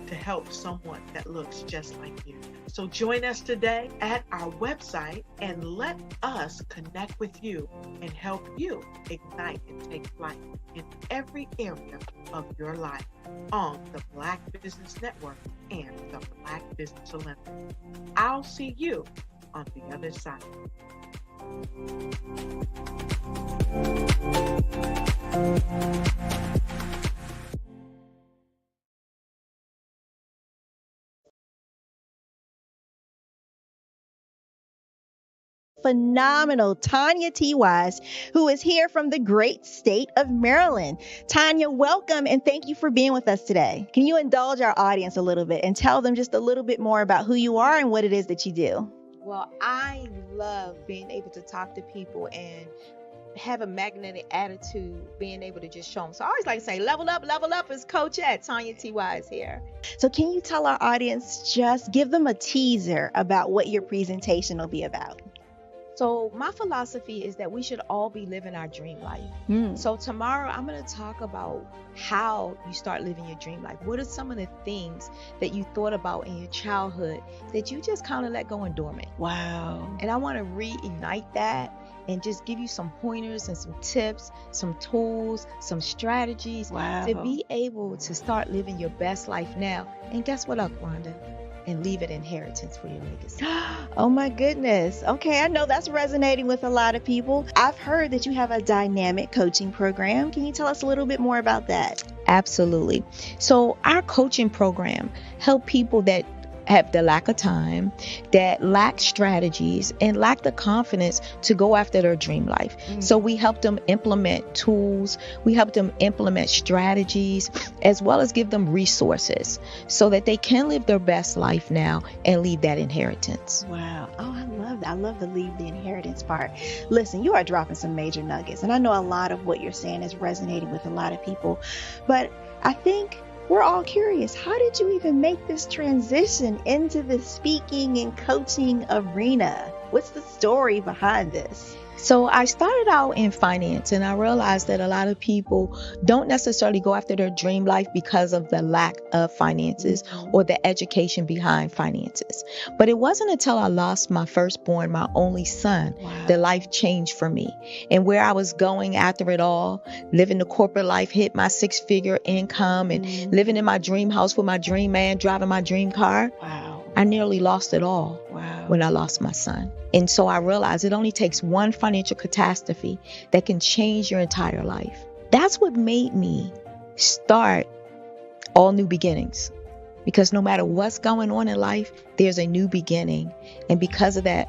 to help someone that looks just like you. So join us today at our website and let us connect with you and help you ignite and take flight in every area of your life on the Black Business Network and the Black Business Olympics. I'll see you on the other side. Phenomenal Tanya T. Wise, who is here from the great state of Maryland. Tanya, welcome and thank you for being with us today. Can you indulge our audience a little bit and tell them just a little bit more about who you are and what it is that you do? Well, I love being able to talk to people and have a magnetic attitude, being able to just show them. So I always like to say, level up is Coach at Tanya T. Wise here. So can you tell our audience, just give them a teaser about what your presentation will be about? So my philosophy is that we should all be living our dream life. So tomorrow I'm going to talk about how you start living your dream life. What are some of the things that you thought about in your childhood that you just kind of let go and dormant? Wow. And I want to reignite that and just give you some pointers and some tips, some tools, some strategies to be able to start living your best life now. And guess what, Rhonda? And leave an inheritance for your legacy. Oh my goodness. Okay, I know that's resonating with a lot of people. I've heard that you have a dynamic coaching program. Can you tell us a little bit more about that? Absolutely. So our coaching program help people that have the lack of time, that lack strategies, and lack the confidence to go after their dream life. So we help them implement tools, we help them implement strategies, as well as give them resources so that they can live their best life now and leave that inheritance. Wow. Oh, I love that. I love the leave the inheritance part. Listen, you are dropping some major nuggets, and I know a lot of what you're saying is resonating with a lot of people, but I think we're all curious. How did you even make this transition into the speaking and coaching arena? What's the story behind this? So I started out in finance, and I realized that a lot of people don't necessarily go after their dream life because of the lack of finances or the education behind finances. But it wasn't until I lost my firstborn, my only son, that life changed for me. And where I was going after it all, living the corporate life, hit my 6-figure income and living in my dream house with my dream man, driving my dream car. I nearly lost it all when I lost my son. And so I realized it only takes one financial catastrophe that can change your entire life. That's what made me start All New Beginnings. Because no matter what's going on in life, there's a new beginning. And because of that,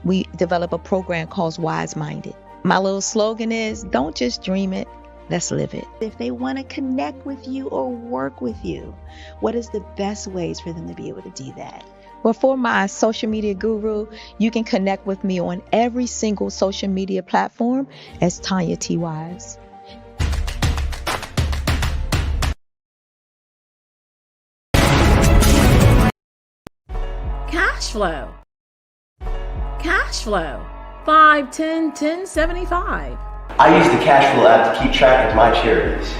we develop a program called Wise Minded. My little slogan is, don't just dream it, let's live it. If they want to connect with you or work with you, what is the best ways for them to be able to do that? Well, for my social media guru, you can connect with me on every single social media platform as Tanya T. Wise. Cash flow. Cash flow. 5, 10, 10, 75. I use the cash flow app to keep track of my charities.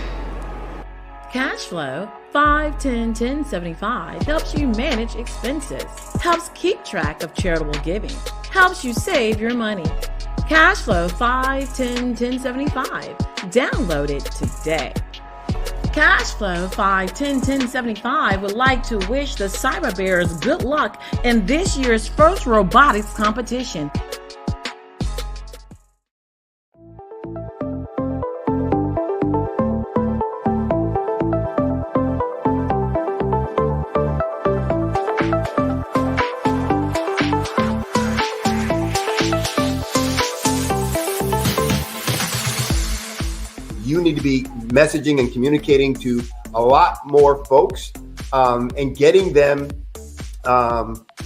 Cash flow 5, 10, 10, 75 helps you manage expenses, helps keep track of charitable giving, helps you save your money. Cash flow 5, 10, 10, 75. Download it today. Cash flow 5, 10, 10, 75 would like to wish the Cyber Bears good luck in this year's first robotics competition. You need to be messaging and communicating to a lot more folks and getting them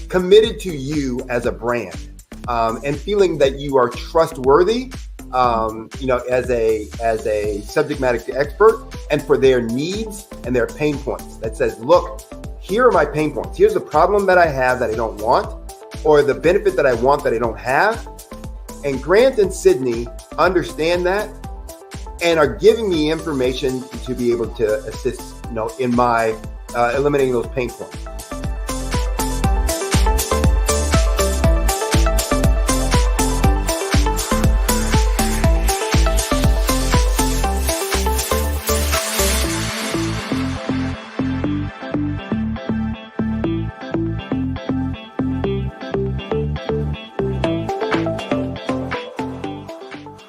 committed to you as a brand and feeling that you are trustworthy, as a subject matter expert, and for their needs and their pain points. That says, look, here are my pain points. Here's the problem that I have that I don't want. or the benefit that I want that I don't have. And Grant and Sydney understand that and are giving me information to be able to assist, in my eliminating those pain points.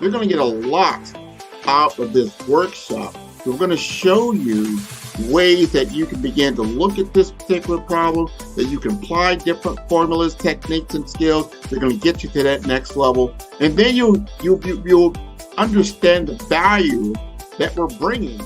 You're going to get a lot out of this workshop. We're going to show you ways that you can begin to look at this particular problem, that you can apply different formulas, techniques, and skills. They're going to get you to that next level. And then you'll understand the value that we're bringing.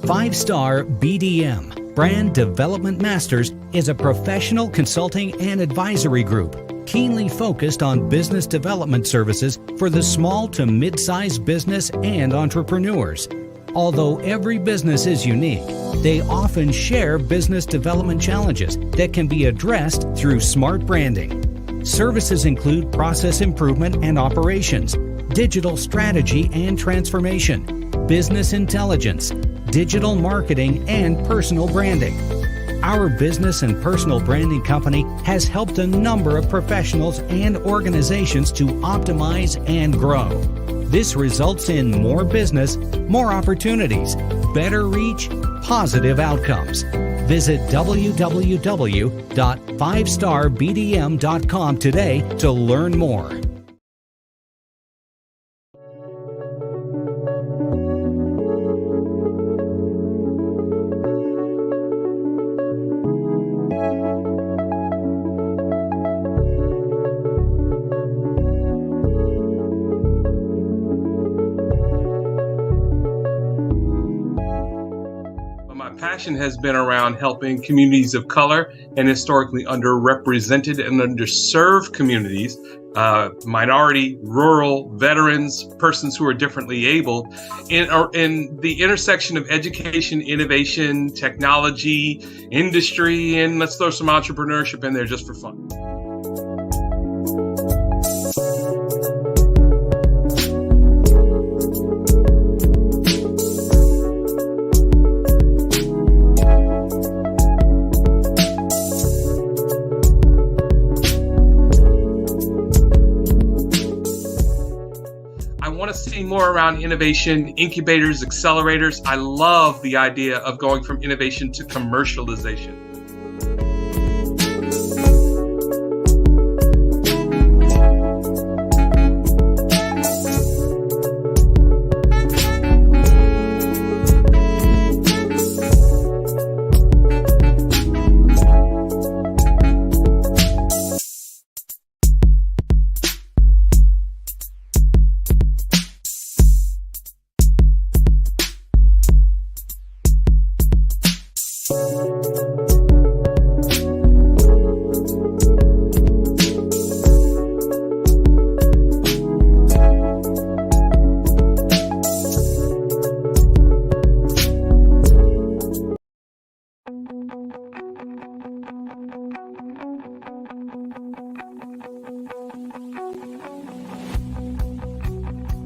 Five-Star BDM, Brand Development Masters, is a professional consulting and advisory group keenly focused on business development services for the small to mid-sized business and entrepreneurs. Although every business is unique, they often share business development challenges that can be addressed through smart branding. Services include process improvement and operations, digital strategy and transformation, business intelligence, digital marketing, and personal branding. Our business and personal branding company has helped a number of professionals and organizations to optimize and grow. This results in more business, more opportunities, better reach, positive outcomes. Visit www.fivestarbdm.com today to learn more. Passion has been around helping communities of color and historically underrepresented and underserved communities, minority, rural, veterans, persons who are differently able, in the intersection of education, innovation, technology, industry, and let's throw some entrepreneurship in there just for fun. See more around innovation, incubators, accelerators. I love the idea of going from innovation to commercialization.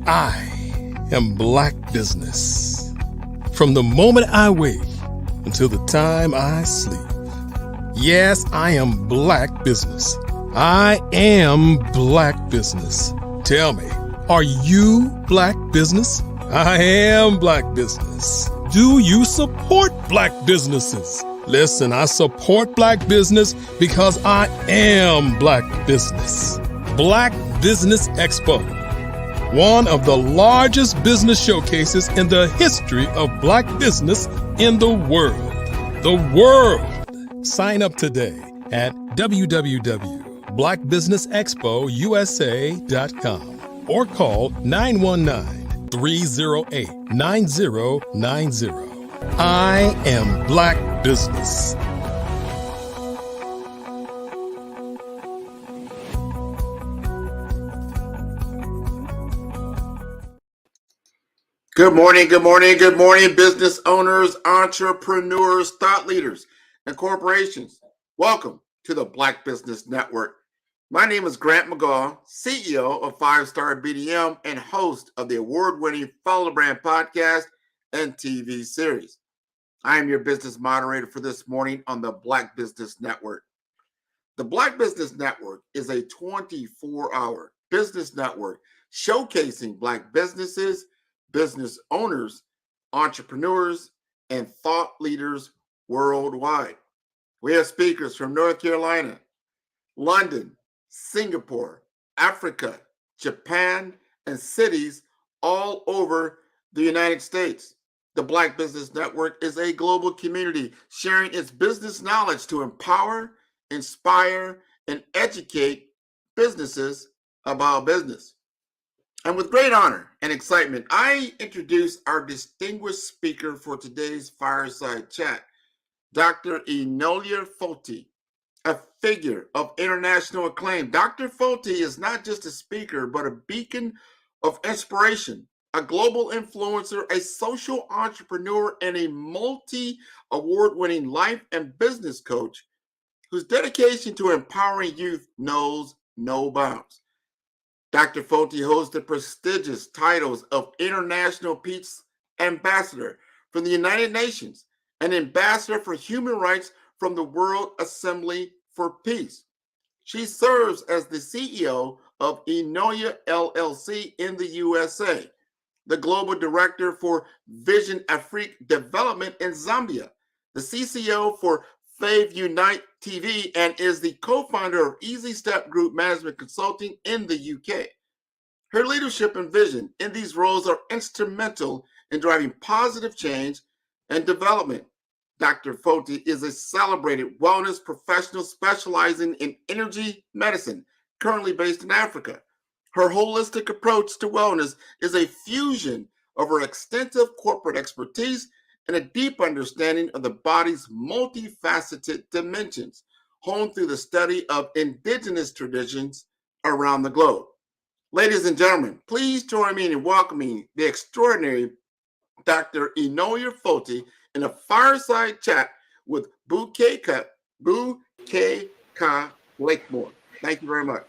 I am Black business. From the moment I wake until the time I sleep. Yes, I am Black business. I am Black business. Tell me, are you Black business? I am Black business. Do you support Black businesses? Listen, I support Black business because I am Black business. Black Business Expo. one of the largest business showcases in the history of black business in the world. The world! Sign up today at www.blackbusinessexpousa.com or call 919-308-9090. I am Black Business. Good morning, business owners, entrepreneurs, thought leaders, and corporations. Welcome to the Black Business Network. My name is Grant McGaw, CEO of 5-Star BDM and host of the award-winning Follow the Brand podcast and TV series. I am your business moderator for this morning on the Black Business Network. The Black Business Network is a 24-hour business network showcasing Black businesses, business owners, entrepreneurs, and thought leaders worldwide. We have speakers from North Carolina, London, Singapore, Africa, Japan, and cities all over the United States. The Black Business Network is a global community sharing its business knowledge to empower, inspire, and educate businesses about business. And with great honor and excitement, I introduce our distinguished speaker for today's fireside chat, Dr. Enolia Foti, a figure of international acclaim. Dr. Foti is not just a speaker, but a beacon of inspiration, a global influencer, a social entrepreneur, and a multi-award-winning life and business coach whose dedication to empowering youth knows no bounds. Dr. Foti holds the prestigious titles of International Peace Ambassador from the United Nations and Ambassador for Human Rights from the World Assembly for Peace. She serves as the CEO of Enolia LLC in the USA, the Global Director for Vision Afrique Development in Zambia, the CCO for Fave Unite TV, and is the co-founder of Easy Step Group Management Consulting in the UK. Her leadership and vision in these roles are instrumental in driving positive change and development. Dr. Foti is a celebrated wellness professional specializing in energy medicine, currently based in Africa. Her holistic approach to wellness is a fusion of her extensive corporate expertise and a deep understanding of the body's multifaceted dimensions, honed through the study of indigenous traditions around the globe. Ladies and gentlemen, please join me in welcoming the extraordinary Dr. Enolia Foti in a fireside chat with Bukeka Blakemore. Thank you very much.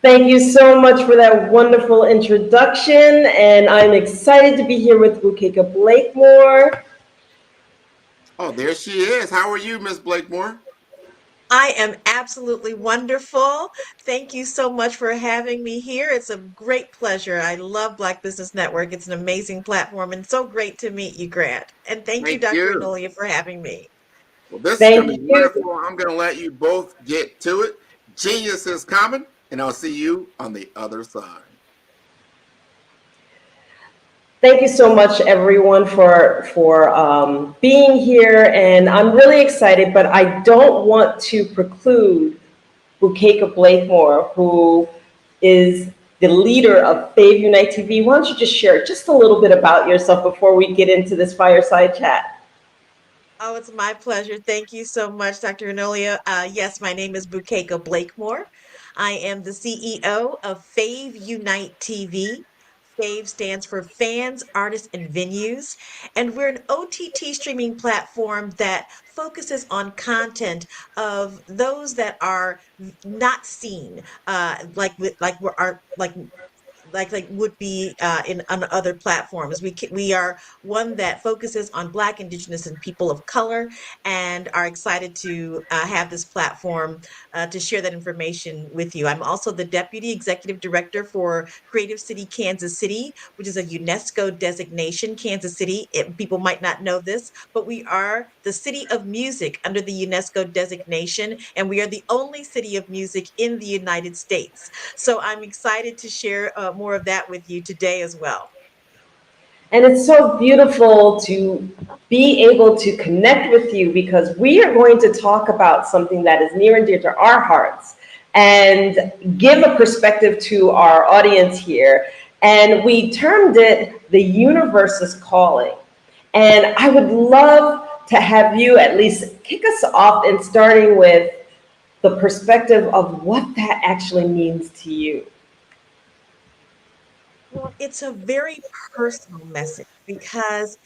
Thank you so much for that wonderful introduction, and I'm excited to be here with Bukeka Blakemore. Oh, there she is. How are you, Miss Blakemore? I am absolutely wonderful. Thank you so much for having me here. It's a great pleasure. I love Black Business Network. It's an amazing platform and so great to meet you, Grant. And thank you, Dr. Enolia, for having me. Well, this is going to be wonderful. I'm going to let you both get to it. Genius is coming, and I'll see you on the other side. Thank you so much, everyone, for being here. And I'm really excited, but I don't want to preclude Bukeka Blakemore, who is the leader of Fave Unite TV. Why don't you just share just a little bit about yourself before we get into this fireside chat? Oh, it's my pleasure. Thank you so much, Dr. Enolia. Yes, my name is Bukeka Blakemore. I am the CEO of Fave Unite TV. Fave stands for Fans, Artists, and Venues. And we're an OTT streaming platform that focuses on content of those that are not seen, like would be on other platforms. We are one that focuses on Black, Indigenous, and people of color, and are excited to have this platform to share that information with you. I'm also the Deputy Executive Director for Creative City, Kansas City, which is a UNESCO designation. Kansas City, people might not know this, but we are the city of music under the UNESCO designation, and we are the only city of music in the United States. So I'm excited to share more more of that with you today as well. And it's so beautiful to be able to connect with you because we are going to talk about something that is near and dear to our hearts and give a perspective to our audience here. And we termed it The Universe is Calling. And I would love to have you at least kick us off in starting with the perspective of what that actually means to you. Well, it's a very personal message because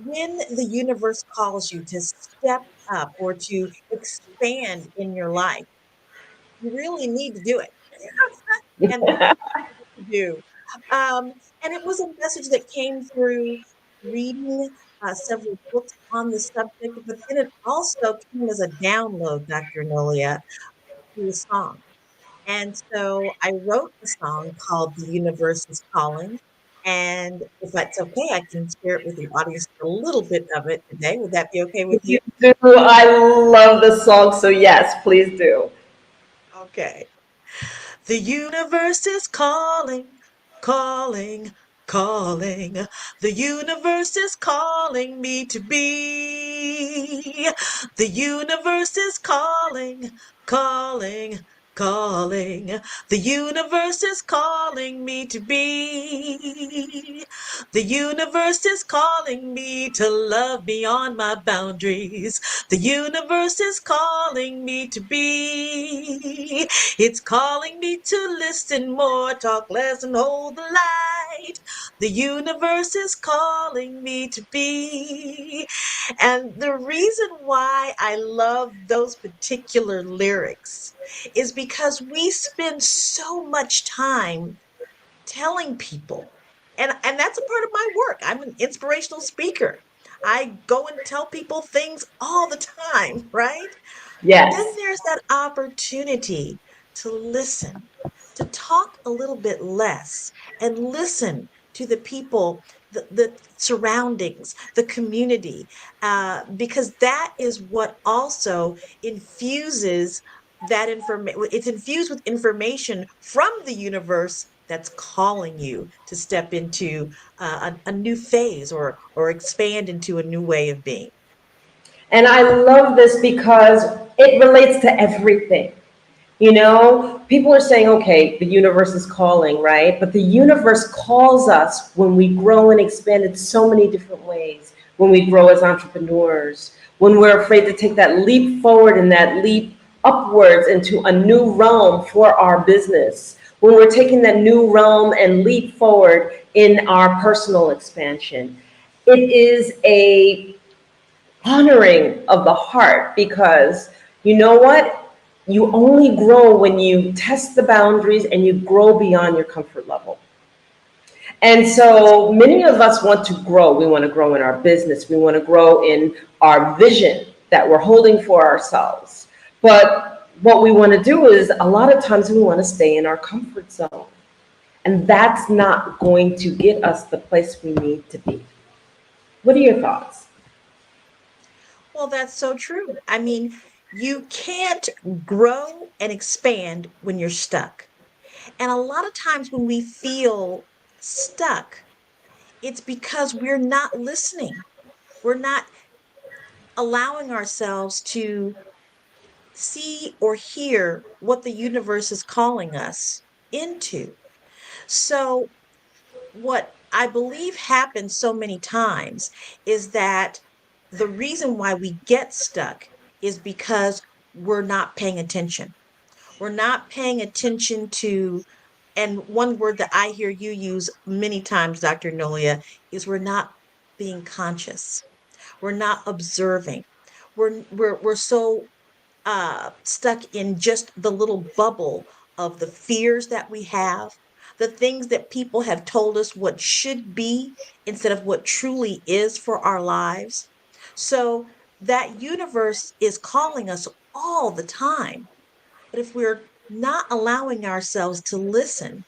when the universe calls you to step up or to expand in your life, you really need to do it. And that's what to do. And it was a message that came through reading several books on the subject, but then it also came as a download, Dr. Nolia, through a song. And so I wrote a song called The Universe is Calling. And if that's okay, I can share it with the audience a little bit of it today. Would that be okay with you? You do. I love the song, so yes, please do. Okay. The universe is calling, calling, calling. The universe is calling me to be. The universe is calling, calling, calling. The universe is calling me to be. The universe is calling me to love beyond my boundaries. The universe is calling me to be. It's calling me to listen more, talk less, and hold the light. The universe is calling me to be. And the reason why I love those particular lyrics is because we spend so much time telling people, and that's a part of my work. I'm an inspirational speaker. I go and tell people things all the time, right? But then Yes. there's that opportunity to listen, to talk a little bit less and listen to the people, the surroundings, the community, because that is what also infuses that information. It's infused with information from the universe that's calling you to step into a new phase or expand into a new way of being. And I love this because it relates to everything. You know, people are saying, okay, the universe is calling, right? But the universe calls us when we grow and expand in so many different ways. When we grow as entrepreneurs, when we're afraid to take that leap forward and that leap upwards into a new realm for our business, when we're taking that new realm and leap forward in our personal expansion. It is a honoring of the heart because you know what? You only grow when you test the boundaries and you grow beyond your comfort level. And so many of us want to grow. We want to grow in our business. We want to grow in our vision that we're holding for ourselves. But what we want to do is a lot of times we want to stay in our comfort zone. And that's not going to get us the place we need to be. What are your thoughts? Well, that's so true. I mean, you can't grow and expand when you're stuck. And a lot of times when we feel stuck, it's because we're not listening. We're not allowing ourselves to see or hear what the universe is calling us into. So, what I believe happens so many times is that the reason why we get stuck is because we're not paying attention. We're not paying attention to, and one word that I hear you use many times, Dr. Nolia, is we're not being conscious. We're not observing. We're so stuck in just the little bubble of the fears that we have, the things that people have told us what should be instead of what truly is for our lives. So that universe is calling us all the time. But if we're not allowing ourselves to listen,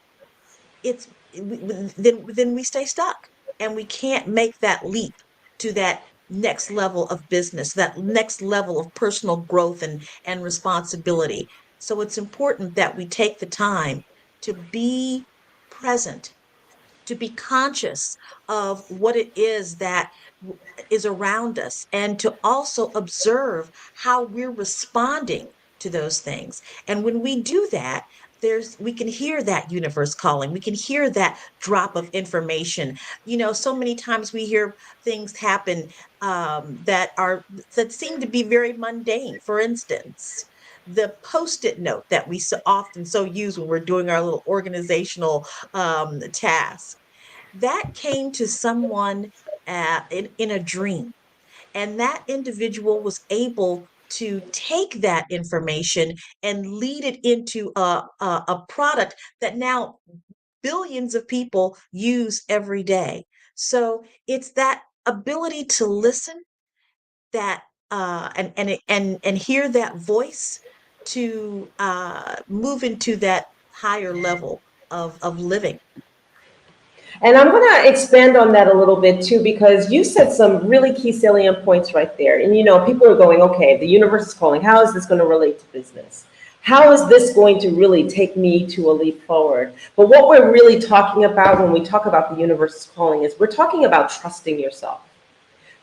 it's then we stay stuck and we can't make that leap to that next level of business, that next level of personal growth and responsibility. So it's important that we take the time to be present, to be conscious of what it is that is around us, and to also observe how we're responding to those things. And when we do that, we can hear that universe calling. We can hear that drop of information. So many times we hear things happen that seem to be very mundane. For instance, the post-it note that we so often use when we're doing our little organizational task, that came to someone in a dream. And that individual was able to take that information and lead it into a product that now billions of people use every day. So it's that ability to listen, that and hear that voice, to move into that higher level of living. And I'm going to expand on that a little bit too, because you said some really key salient points right there. And people are going, okay, the universe is calling. How is this going to relate to business? How is this going to really take me to a leap forward? But what we're really talking about when we talk about the universe is calling is we're talking about trusting yourself,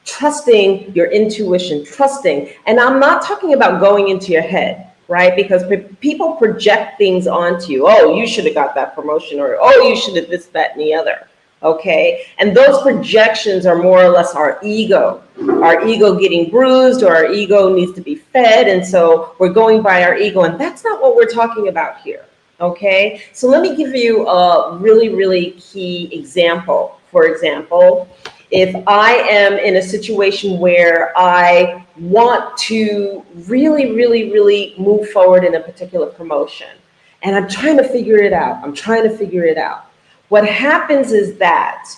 trusting your intuition, trusting. And I'm not talking about going into your head, right? Because people project things onto you. Oh, you should have got that promotion, or oh, you should have this, that, and the other. Okay. And those projections are more or less our ego getting bruised, or our ego needs to be fed. And so we're going by our ego. And that's not what we're talking about here. Okay. So let me give you a really, really key example. For example, if I am in a situation where I want to really, really, really move forward in a particular promotion, and I'm trying to figure it out, what happens is that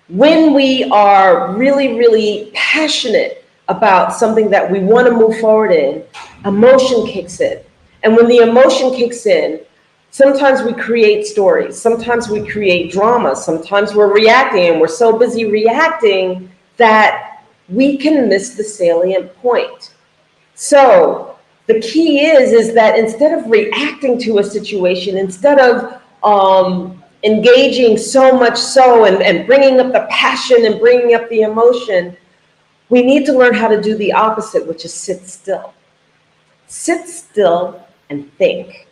when we are really, really passionate about something that we want to move forward in, emotion kicks in. And when the emotion kicks in, sometimes we create stories, sometimes we create drama, sometimes we're reacting, and we're so busy reacting that we can miss the salient point. So the key is that instead of reacting to a situation, instead of engaging so much so and bringing up the passion and bringing up the emotion, we need to learn how to do the opposite, which is sit still. Sit still and think.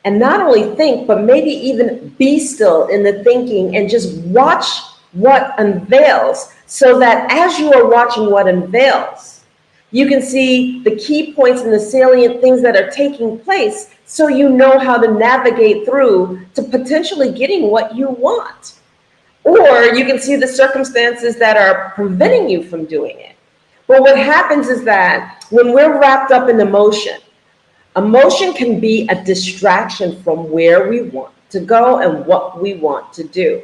And not only think, but maybe even be still in the thinking and just watch what unveils, so that as you are watching what unveils, you can see the key points and the salient things that are taking place, so you know how to navigate through to potentially getting what you want. Or you can see the circumstances that are preventing you from doing it. But what happens is that when we're wrapped up in emotion can be a distraction from where we want to go and what we want to do.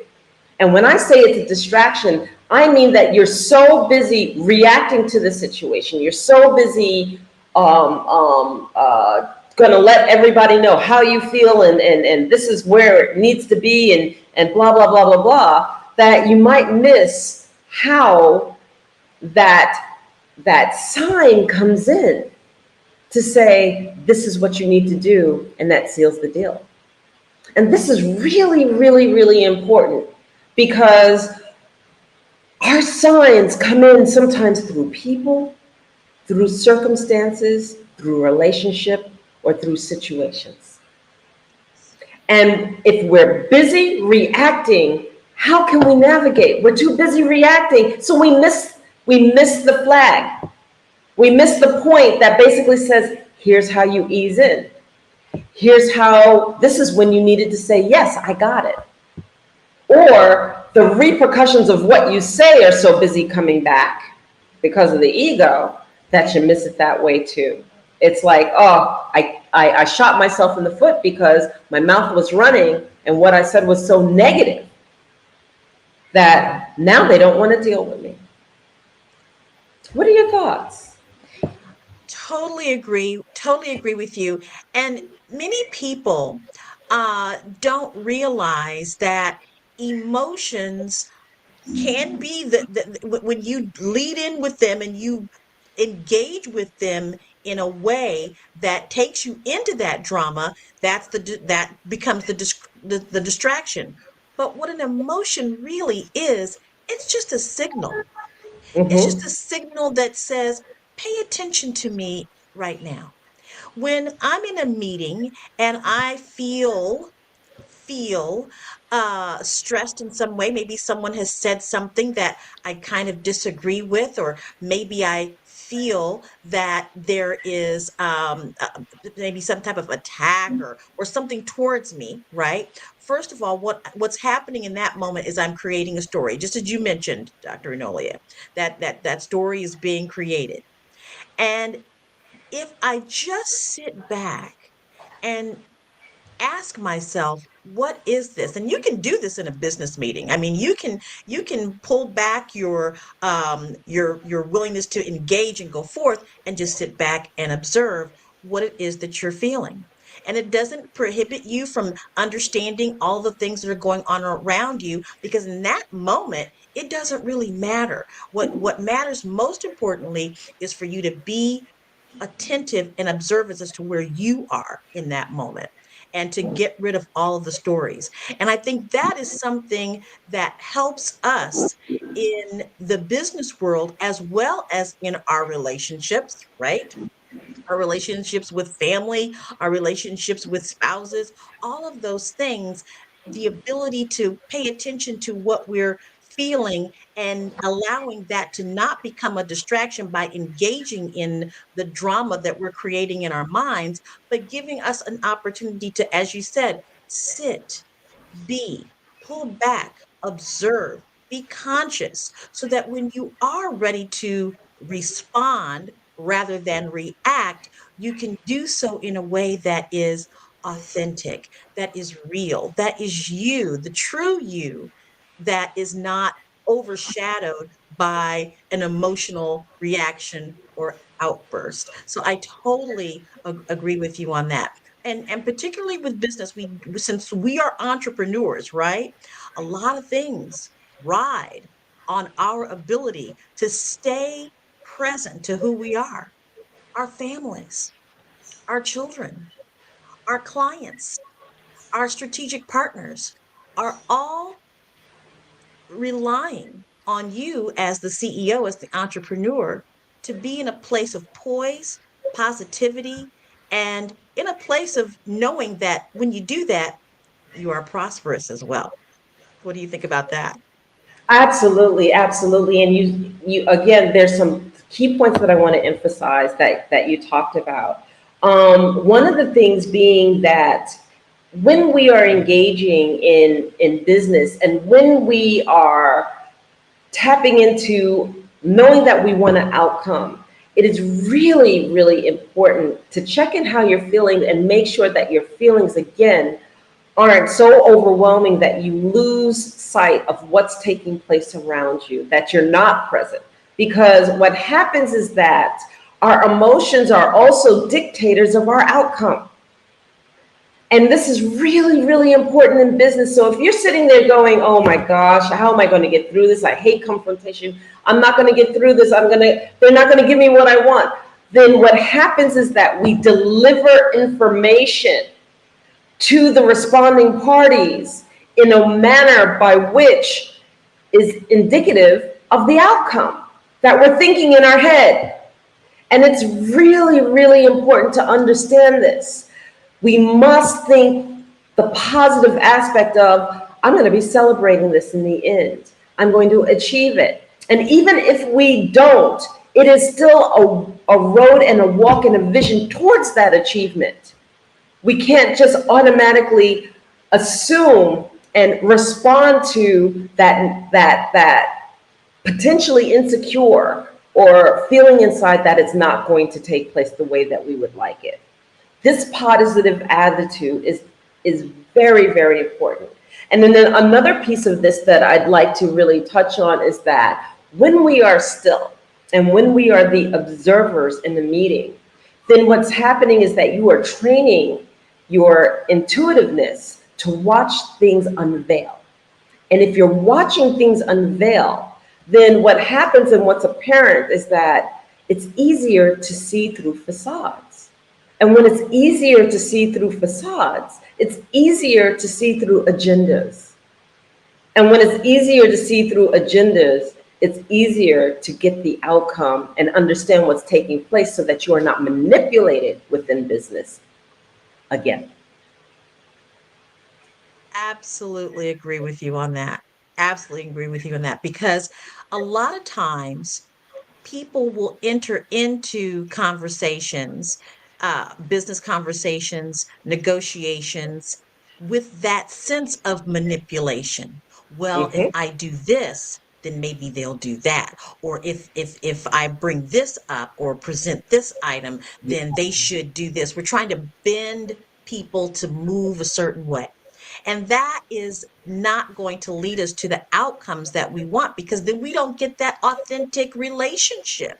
And when I say it's a distraction, I mean that you're so busy reacting to the situation. You're so busy going to let everybody know how you feel, and this is where it needs to be, and blah, blah, blah, blah, blah, that you might miss how that sign comes in to say, this is what you need to do, and that seals the deal. And this is really, really, really important, because our signs come in sometimes through people, through circumstances, through relationship, or through situations. And if we're busy reacting, how can we navigate? We're too busy reacting, so we miss the flag. We miss the point that basically says, here's how you ease in. Here's how, this is when you needed to say, yes, I got it. Or the repercussions of what you say are so busy coming back because of the ego that you miss it that way too. It's like, oh, I shot myself in the foot because my mouth was running and what I said was so negative that now they don't want to deal with me. What are your thoughts? Totally agree with you. And many people don't realize that emotions can be when you lead in with them and you engage with them in a way that takes you into that drama, that becomes the distraction. But what an emotion really is, it's just a signal. It's just a signal that says, pay attention to me right now. When I'm in a meeting and I feel stressed in some way. Maybe someone has said something that I kind of disagree with, or maybe I feel that there is maybe some type of attack or something towards me, right? First of all, what's happening in that moment is I'm creating a story, just as you mentioned, Dr. Enolia, that story is being created. And if I just sit back and ask myself, what is this? And you can do this in a business meeting. I mean, you can pull back your willingness to engage and go forth and just sit back and observe what it is that you're feeling. And it doesn't prohibit you from understanding all the things that are going on around you, because in that moment it doesn't really matter. What matters most importantly is for you to be attentive and observant as to where you are in that moment, and to get rid of all of the stories. And I think that is something that helps us in the business world as well as in our relationships, right? Our relationships with family, our relationships with spouses, all of those things, the ability to pay attention to what we're feeling and allowing that to not become a distraction by engaging in the drama that we're creating in our minds, but giving us an opportunity to, as you said, sit, be, pull back, observe, be conscious, so that when you are ready to respond rather than react, you can do so in a way that is authentic, that is real, that is you, the true you, that is not overshadowed by an emotional reaction or outburst. So I totally agree with you on that. And particularly with business, since we are entrepreneurs, right? A lot of things ride on our ability to stay present to who we are, our families, our children, our clients, our strategic partners are all relying on you as the CEO, as the entrepreneur, to be in a place of poise, positivity, and in a place of knowing that when you do that, you are prosperous as well. What do you think about that? Absolutely, absolutely. And you again, there's some key points that I want to emphasize that you talked about. One of the things being that when we are engaging in business and when we are tapping into knowing that we want an outcome, it is really, really important to check in how you're feeling and make sure that your feelings, again, aren't so overwhelming that you lose sight of what's taking place around you, that you're not present. Because what happens is that our emotions are also dictators of our outcome. And this is really, really important in business. So if you're sitting there going, oh my gosh, how am I going to get through this? I hate confrontation. I'm not going to get through this. They're not going to give me what I want. Then what happens is that we deliver information to the responding parties in a manner by which is indicative of the outcome that we're thinking in our head. And it's really, really important to understand this. We must think the positive aspect of, I'm going to be celebrating this in the end. I'm going to achieve it. And even if we don't, it is still a road and a walk and a vision towards that achievement. We can't just automatically assume and respond to that potentially insecure or feeling inside that it's not going to take place the way that we would like it. This positive attitude is very, very important. And then another piece of this that I'd like to really touch on is that when we are still and when we are the observers in the meeting, then what's happening is that you are training your intuitiveness to watch things unveil. And if you're watching things unveil, then what happens and what's apparent is that it's easier to see through facades. And when it's easier to see through facades, it's easier to see through agendas. And when it's easier to see through agendas, it's easier to get the outcome and understand what's taking place so that you are not manipulated within business again. Absolutely agree with you on that. Absolutely agree with you on that, because a lot of times people will enter into conversations, business conversations, negotiations, with that sense of manipulation. Well, if I do this, then maybe they'll do that. Or if I bring this up or present this item, then they should do this. We're trying to bend people to move a certain way. And that is not going to lead us to the outcomes that we want, because then we don't get that authentic relationship.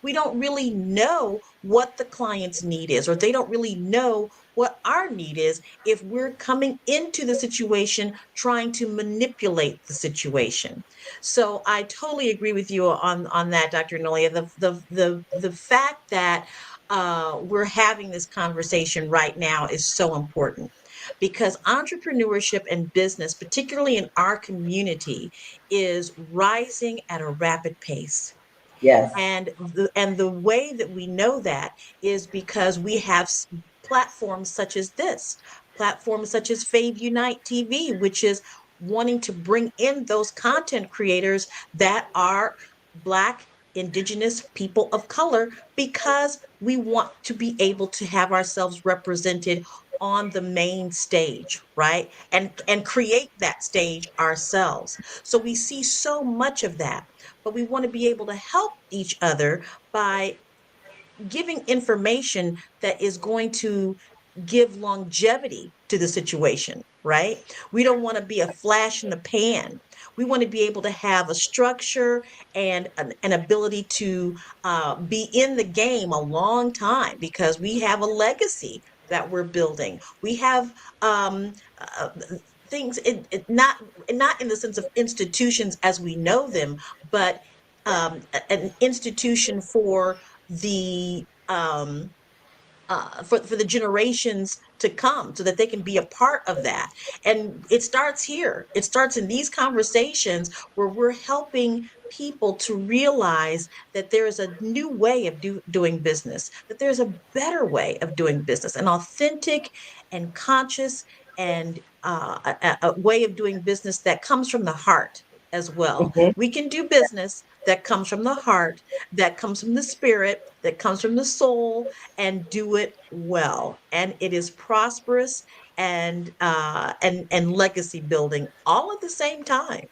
We don't really know what the client's need is, or they don't really know what our need is if we're coming into the situation trying to manipulate the situation. So I totally agree with you on that, Dr. Nolia. The fact that we're having this conversation right now is so important, because entrepreneurship and business, particularly in our community, is rising at a rapid pace. Yes. And the way that we know that is because we have platforms such as this, platforms such as Fave Unite TV, which is wanting to bring in those content creators that are Black, Indigenous, people of color, because we want to be able to have ourselves represented on the main stage, right? And create that stage ourselves. So we see so much of that, but we want to be able to help each other by giving information that is going to give longevity to the situation, right? We don't want to be a flash in the pan. We want to be able to have a structure and an ability to be in the game a long time, because we have a legacy that we're building. We have uh, things not in the sense of institutions as we know them, but an institution for the for the generations to come, so that they can be a part of that. And it starts here. It starts in these conversations where we're helping people to realize that there is a new way of doing business, that there's a better way of doing business, an authentic and conscious and a way of doing business that comes from the heart as well. We can do business that comes from the heart, that comes from the spirit, that comes from the soul, and do it well. And it is prosperous and legacy building all at the same time.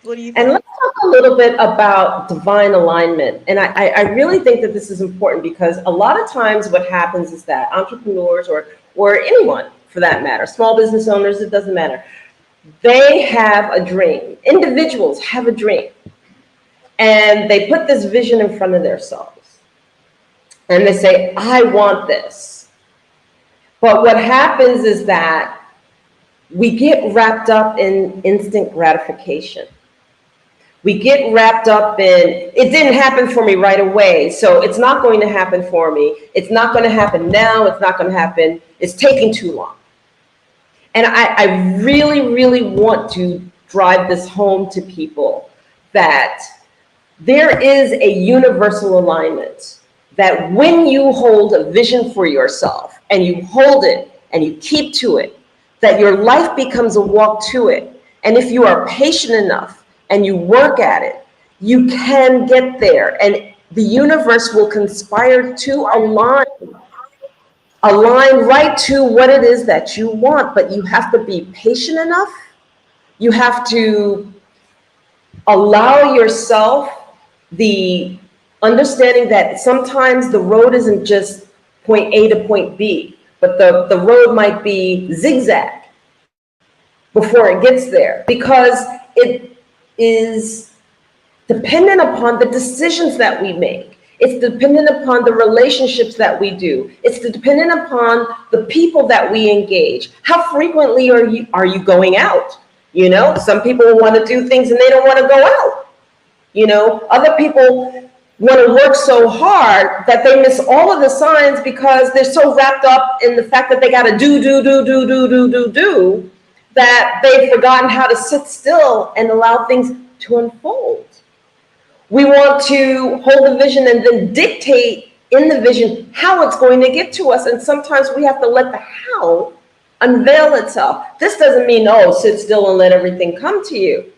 What do you And think? let's talk a little bit about divine alignment. And I really think that this is important, because a lot of times what happens is that entrepreneurs, or anyone for that matter, small business owners, it doesn't matter, they have a dream. Individuals have a dream. And they put this vision in front of themselves. And they say, I want this. But what happens is that we get wrapped up in instant gratification. We get wrapped up in, it didn't happen for me right away, so it's not going to happen for me. It's not going to happen now. It's not going to happen. It's taking too long. And I really, really want to drive this home to people, that there is a universal alignment, that when you hold a vision for yourself and you hold it and you keep to it, that your life becomes a walk to it. And if you are patient enough and you work at it, you can get there. And the universe will conspire to align right to what it is that you want. But you have to be patient enough. You have to allow yourself the understanding that sometimes the road isn't just point A to point B, but the road might be zigzag before it gets there, because it is dependent upon the decisions that we make. It's dependent upon the relationships that we do. It's dependent upon the people that we engage. How frequently are you going out? You know, some people want to do things and they don't want to go out. You know, other people want to work so hard that they miss all of the signs because they're so wrapped up in the fact that they got to do, that they've forgotten how to sit still and allow things to unfold. We want to hold the vision and then dictate in the vision how it's going to get to us. And sometimes we have to let the how unveil itself. This doesn't mean, oh, sit still and let everything come to you.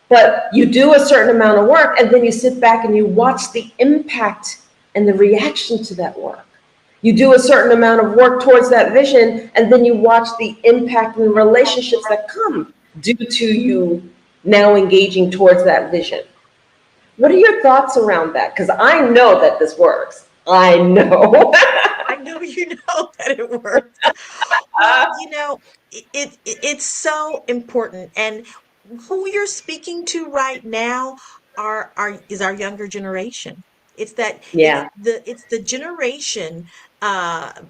But you do a certain amount of work, and then you sit back and you watch the impact and the reaction to that work. You do a certain amount of work towards that vision, and then you watch the impact and the relationships that come due to you now engaging towards that vision. What are your thoughts around that? Because I know that this works. I know. I know you know that it works. Well, you know, it's so important, and who you're speaking to right now is our younger generation. It's that Yeah. it's the generation,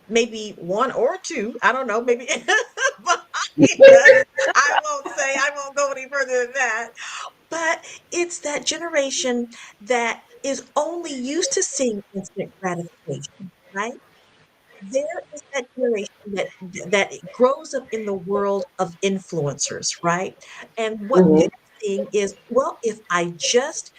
maybe one or two, I don't know, maybe behind us. I won't go any further than that. But it's that generation that is only used to seeing instant gratification, right? There is that generation that grows up in the world of influencers, right? And what they're Mhm. seeing is, well, if I just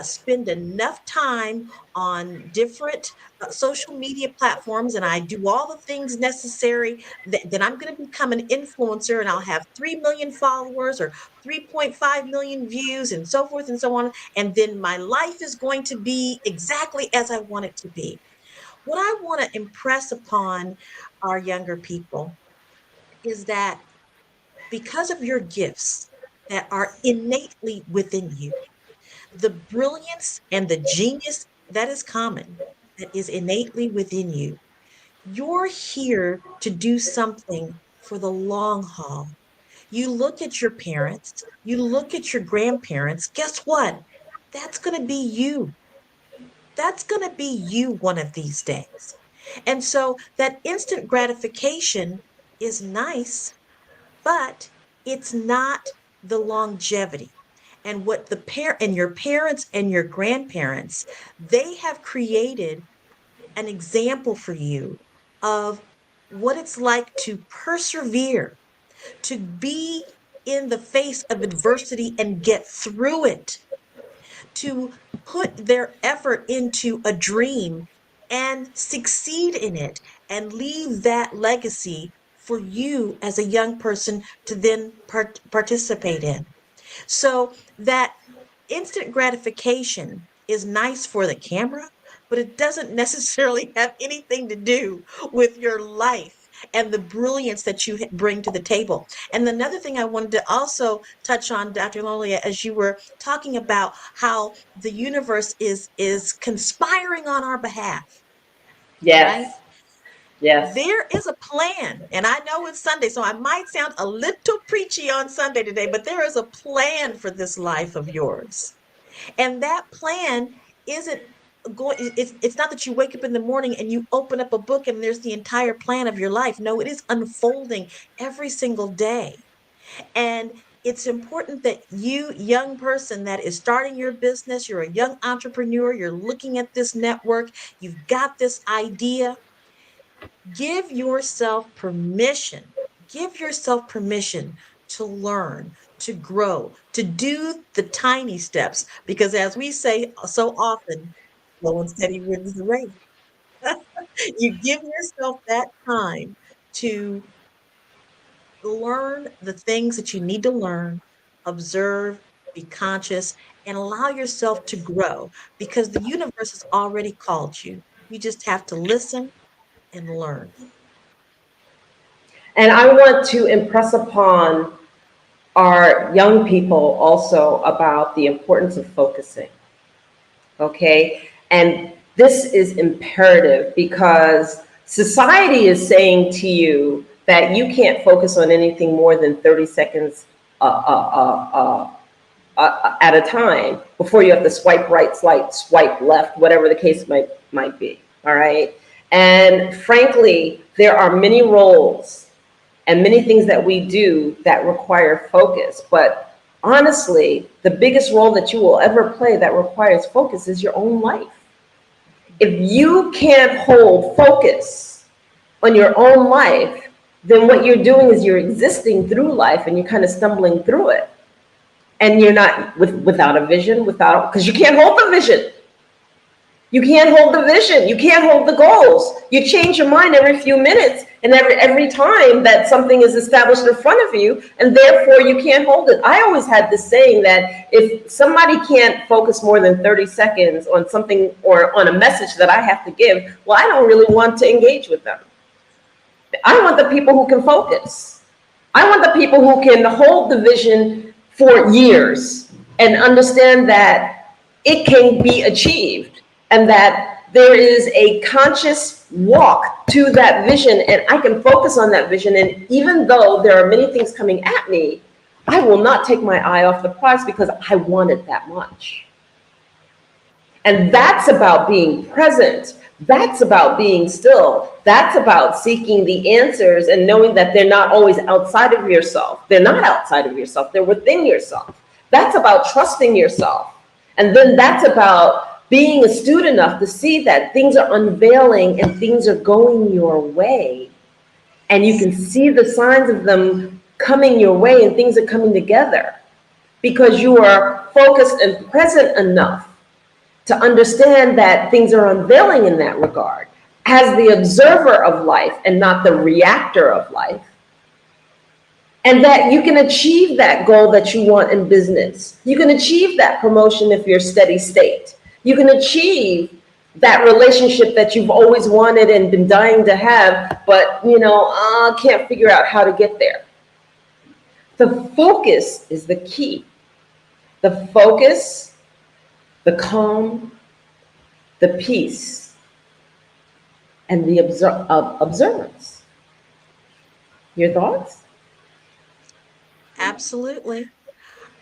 spend enough time on different social media platforms and I do all the things necessary, then I'm going to become an influencer and I'll have 3 million followers or 3.5 million views and so forth and so on. And then my life is going to be exactly as I want it to be. What I want to impress upon our younger people is that because of your gifts that are innately within you, the brilliance and the genius that is common, that is innately within you, you're here to do something for the long haul. You look at your parents, you look at your grandparents, guess what? That's going to be you. That's going to be you one of these days. And so that instant gratification is nice, but it's not the longevity. And what the parent and your parents and your grandparents, they have created an example for you of what it's like to persevere, to be in the face of adversity and get through it, to put their effort into a dream and succeed in it and leave that legacy for you as a young person to then participate in. So that instant gratification is nice for the camera, but it doesn't necessarily have anything to do with your life and the brilliance that you bring to the table. And another thing I wanted to also touch on, Dr. Lolia, as you were talking about how the universe is conspiring on our behalf, right? Yes. Yes. There is a plan, and I know it's Sunday, so I might sound a little preachy on Sunday today, but there is a plan for this life of yours. And that plan isn't going, it's not that you wake up in the morning and you open up a book and there's the entire plan of your life. No, it is unfolding every single day. And it's important that you, young person that is starting your business, you're a young entrepreneur, you're looking at this network, you've got this idea, give yourself permission. Give yourself permission to learn, to grow, to do the tiny steps. Because as we say so often, slow and steady wins the race. You give yourself that time to learn the things that you need to learn, observe, be conscious, and allow yourself to grow because the universe has already called you. You just have to listen and learn. And I want to impress upon our young people also about the importance of focusing. Okay. And this is imperative because society is saying to you that you can't focus on anything more than 30 seconds at a time before you have to swipe right, swipe left, whatever the case might be. All right. And frankly, there are many roles and many things that we do that require focus. But honestly, the biggest role that you will ever play that requires focus is your own life. If you can't hold focus on your own life, then what you're doing is you're existing through life and you're kind of stumbling through it. And you're not without a vision, because you can't hold the vision. You can't hold the vision. You can't hold the goals. You change your mind every few minutes and every time that something is established in front of you, and therefore you can't hold it. I always had this saying that if somebody can't focus more than 30 seconds on something or on a message that I have to give, well, I don't really want to engage with them. I want the people who can focus. I want the people who can hold the vision for years and understand that it can be achieved and that there is a conscious walk to that vision, and I can focus on that vision. And even though there are many things coming at me, I will not take my eye off the prize because I want it that much. And that's about being present. That's about being still. That's about seeking the answers and knowing that they're not always outside of yourself. They're not outside of yourself. They're within yourself. That's about trusting yourself. And then that's about being astute enough to see that things are unveiling and things are going your way. And you can see the signs of them coming your way and things are coming together because you are focused and present enough to understand that things are unveiling in that regard as the observer of life and not the reactor of life. And that you can achieve that goal that you want in business. You can achieve that promotion if you're steady state. You can achieve that relationship that you've always wanted and been dying to have, but can't figure out how to get there. The focus is the key. The focus, the calm, the peace, and the observance. Your thoughts? Absolutely.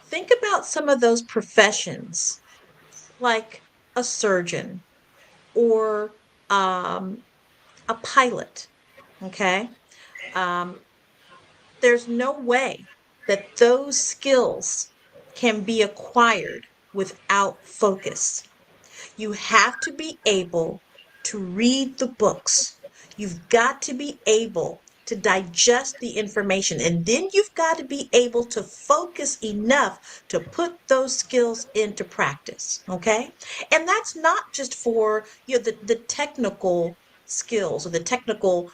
Think about some of those professions, like a surgeon or a pilot. Okay. Um, there's no way that those skills can be acquired without focus. You have to be able to read the books. You've got to be able to digest the information, and then you've got to be able to focus enough to put those skills into practice. Okay. And that's not just for the technical skills or the technical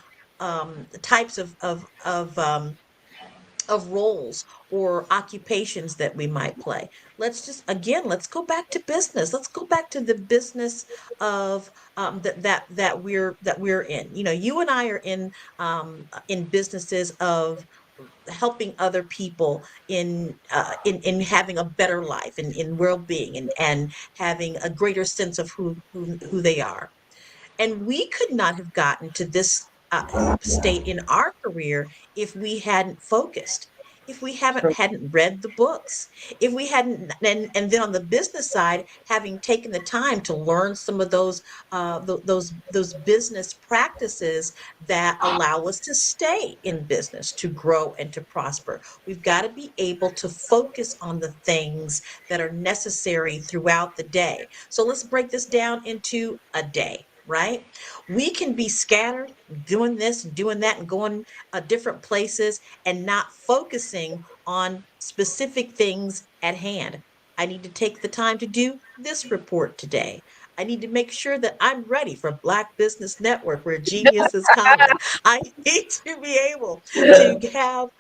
types of roles or occupations that we might play. Let's go back to business. Let's go back to the business of that we're in. You and I are in businesses of helping other people in having a better life, in well-being, and having a greater sense of who they are. And we could not have gotten to this state in our career if we hadn't focused, if we hadn't read the books, if we hadn't, and then on the business side, having taken the time to learn some of those business practices that allow us to stay in business, to grow and to prosper. We've got to be able to focus on the things that are necessary throughout the day. So let's break this down into a day. Right? We can be scattered, doing this, doing that, and going different places and not focusing on specific things at hand. I need to take the time to do this report today. I need to make sure that I'm ready for Black Business Network, where genius is common. I need to be able to have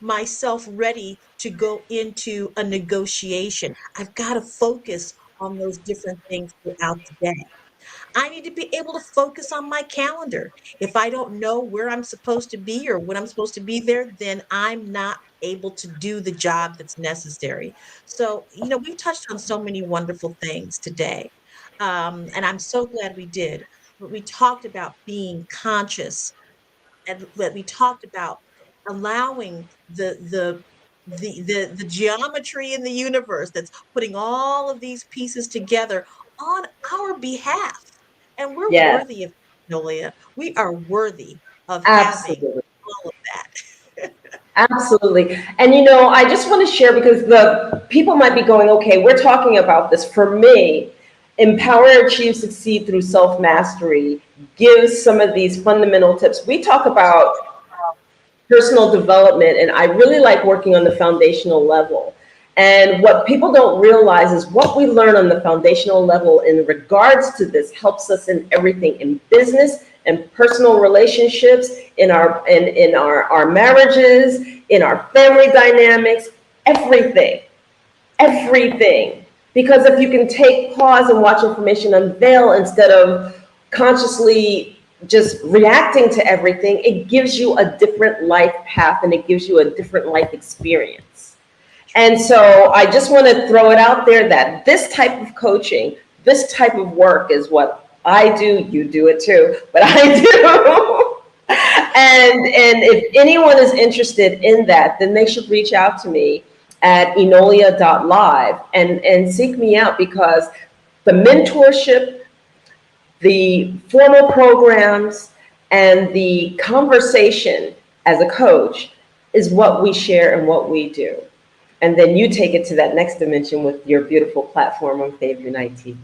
myself ready to go into a negotiation. I've got to focus on those different things throughout the day. I need to be able to focus on my calendar. If I don't know where I'm supposed to be or when I'm supposed to be there, then I'm not able to do the job that's necessary. So, we've touched on so many wonderful things today. And I'm so glad we did. But we talked about being conscious, and that we talked about allowing the geometry in the universe that's putting all of these pieces together on our behalf. And we're Yes, worthy of Nolia. We are worthy of having absolutely. all of that. Absolutely. And I just want to share because the people might be going, okay, we're talking about this. For me, Empower, Achieve, Succeed through Self-Mastery gives some of these fundamental tips. We talk about personal development, and I really like working on the foundational level. And what people don't realize is what we learn on the foundational level in regards to this helps us in everything, in business and personal relationships, in our marriages, in our family dynamics, everything. Because if you can take pause and watch information unveil instead of consciously just reacting to everything, it gives you a different life path and it gives you a different life experience. And so I just want to throw it out there that this type of coaching, this type of work is what I do. You do it too, but I do. And if anyone is interested in that, then they should reach out to me at enolia.live and seek me out, because the mentorship, the formal programs, and the conversation as a coach is what we share and what we do. And then you take it to that next dimension with your beautiful platform on Fave Unite TV.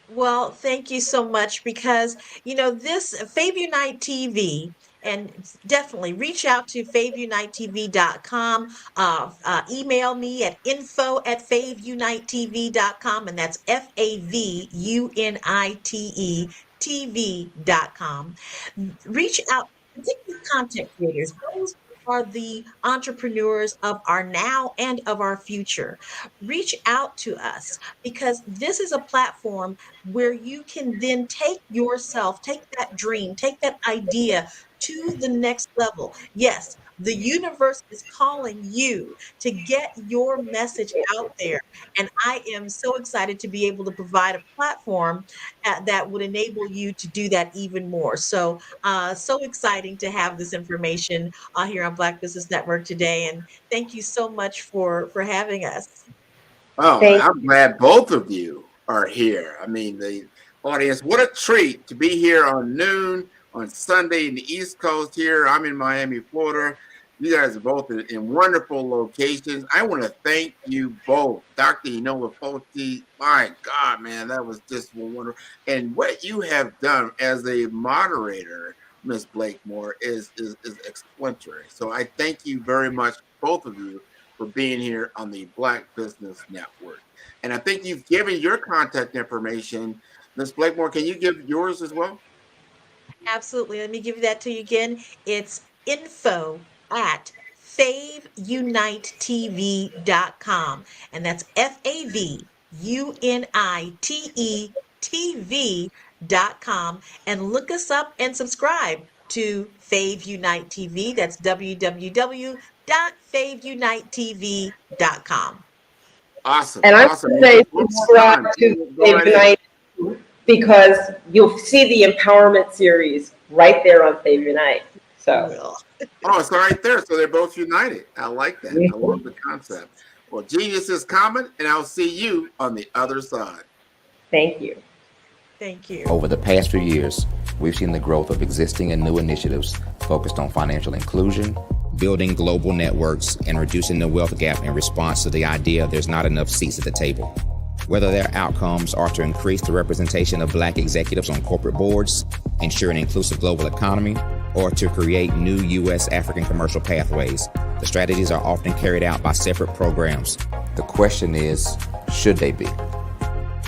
Well, thank you so much, because, this Fave Unite TV, and definitely reach out to faveunitetv.com. Email me at info@faveunitetv.com, and that's FAVUNITE TV.com. Reach out, particularly content creators, those are the entrepreneurs of our now and of our future. Reach out to us, because this is a platform where you can then take yourself, take that dream, take that idea to the next level. Yes, the universe is calling you to get your message out there. And I am so excited to be able to provide a platform that would enable you to do that even more. So, so exciting to have this information here on Black Business Network today. And thank you so much for having us. Oh, I'm glad both of you are here. I mean, the audience, what a treat to be here on noon on Sunday in the East Coast here. I'm in Miami, Florida. You guys are both in wonderful locations. I want to thank you both. Dr. Enola Foti, my God, man, that was just wonderful. And what you have done as a moderator, Ms. Blakemore, is exemplary. So I thank you very much, both of you, for being here on the Black Business Network. And I think you've given your contact information. Ms. Blakemore, can you give yours as well? Absolutely. Let me give that to you again. It's info@faveunitetv.com. And that's FAVUNITETV.com. And look us up and subscribe to Fave Unite TV. That's www.faveunitetv.com. Awesome. And I'm awesome. going to say subscribe to Fave Unite, because you'll see the empowerment series right there on Fave Unite. So. Oh, it's right there. So they're both united. I like that. I love the concept. Well, genius is common, and I'll see you on the other side. Thank you. Thank you. Over the past few years, we've seen the growth of existing and new initiatives focused on financial inclusion, building global networks, and reducing the wealth gap in response to the idea there's not enough seats at the table. Whether their outcomes are to increase the representation of Black executives on corporate boards, ensure an inclusive global economy, or to create new U.S.-African commercial pathways, the strategies are often carried out by separate programs. The question is, should they be?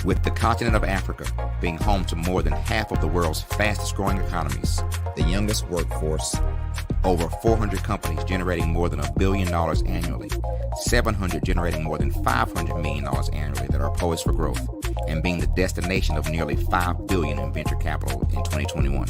With the continent of Africa being home to more than half of the world's fastest growing economies, the youngest workforce, over 400 companies generating more than $1 billion annually, 700 generating more than $500 million annually that are poised for growth, and being the destination of nearly $5 billion in venture capital in 2021.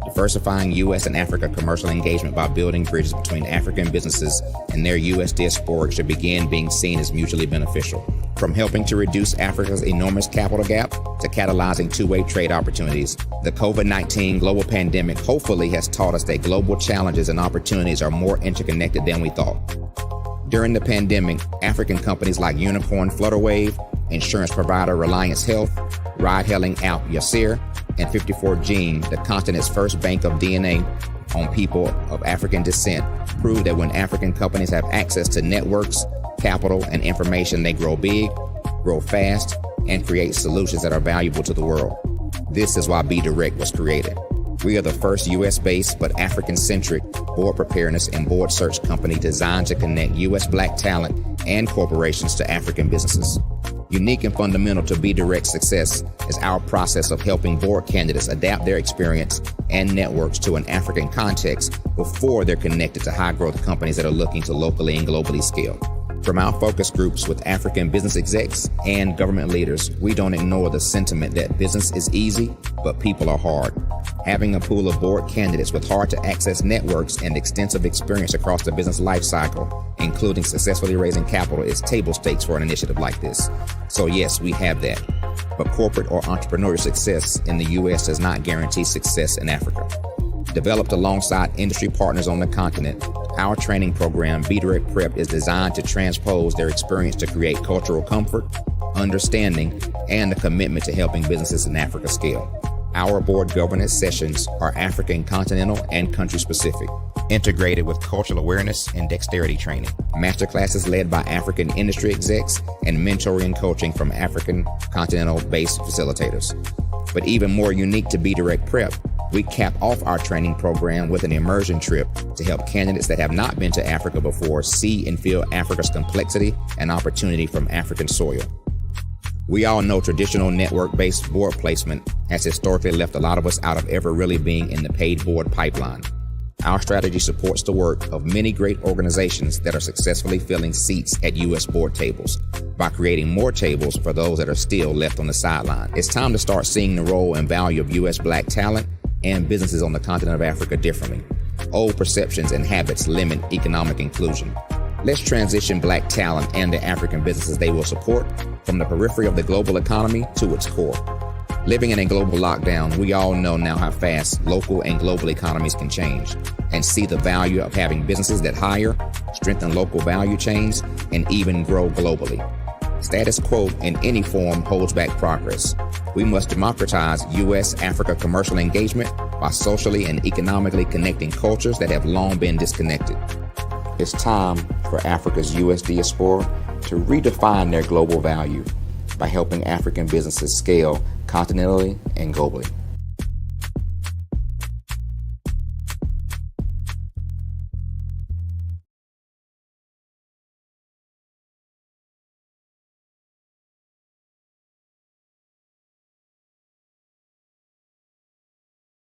Diversifying U.S. and Africa commercial engagement by building bridges between African businesses and their U.S. diaspora should begin being seen as mutually beneficial. From helping to reduce Africa's enormous capital gap to catalyzing two-way trade opportunities, the COVID-19 global pandemic hopefully has taught us that global challenges and opportunities are more interconnected than we thought. During the pandemic, African companies like Unicorn Flutterwave, insurance provider Reliance Health, ride-hailing app Yasir, and 54Gene, the continent's first bank of DNA on people of African descent, proved that when African companies have access to networks, capital, and information, they grow big, grow fast, and create solutions that are valuable to the world. This is why Be Direct was created. We are the first U.S.-based but African-centric board preparedness and board search company designed to connect U.S. Black talent and corporations to African businesses. Unique and fundamental to Be Direct's success is our process of helping board candidates adapt their experience and networks to an African context before they're connected to high-growth companies that are looking to locally and globally scale. From our focus groups with African business execs and government leaders, we don't ignore the sentiment that business is easy, but people are hard. Having a pool of board candidates with hard-to-access networks and extensive experience across the business lifecycle, including successfully raising capital, is table stakes for an initiative like this. So yes, we have that. But corporate or entrepreneurial success in the U.S. does not guarantee success in Africa. Developed alongside industry partners on the continent, our training program, Be Direct Prep, is designed to transpose their experience to create cultural comfort, understanding, and a commitment to helping businesses in Africa scale. Our board governance sessions are African, continental, and country-specific, integrated with cultural awareness and dexterity training, masterclasses led by African industry execs, and mentoring and coaching from African continental-based facilitators. But even more unique to Be Direct Prep, we cap off our training program with an immersion trip to help candidates that have not been to Africa before see and feel Africa's complexity and opportunity from African soil. We all know traditional network-based board placement has historically left a lot of us out of ever really being in the paid board pipeline. Our strategy supports the work of many great organizations that are successfully filling seats at U.S. board tables by creating more tables for those that are still left on the sideline. It's time to start seeing the role and value of U.S. Black talent and businesses on the continent of Africa differently. Old perceptions and habits limit economic inclusion. Let's transition Black talent and the African businesses they will support from the periphery of the global economy to its core. Living in a global lockdown, we all know now how fast local and global economies can change, and see the value of having businesses that hire, strengthen local value chains, and even grow globally. Status quo in any form holds back progress. We must democratize U.S.-Africa commercial engagement by socially and economically connecting cultures that have long been disconnected. It's time for Africa's U.S. diaspora to redefine their global value by helping African businesses scale continentally and globally.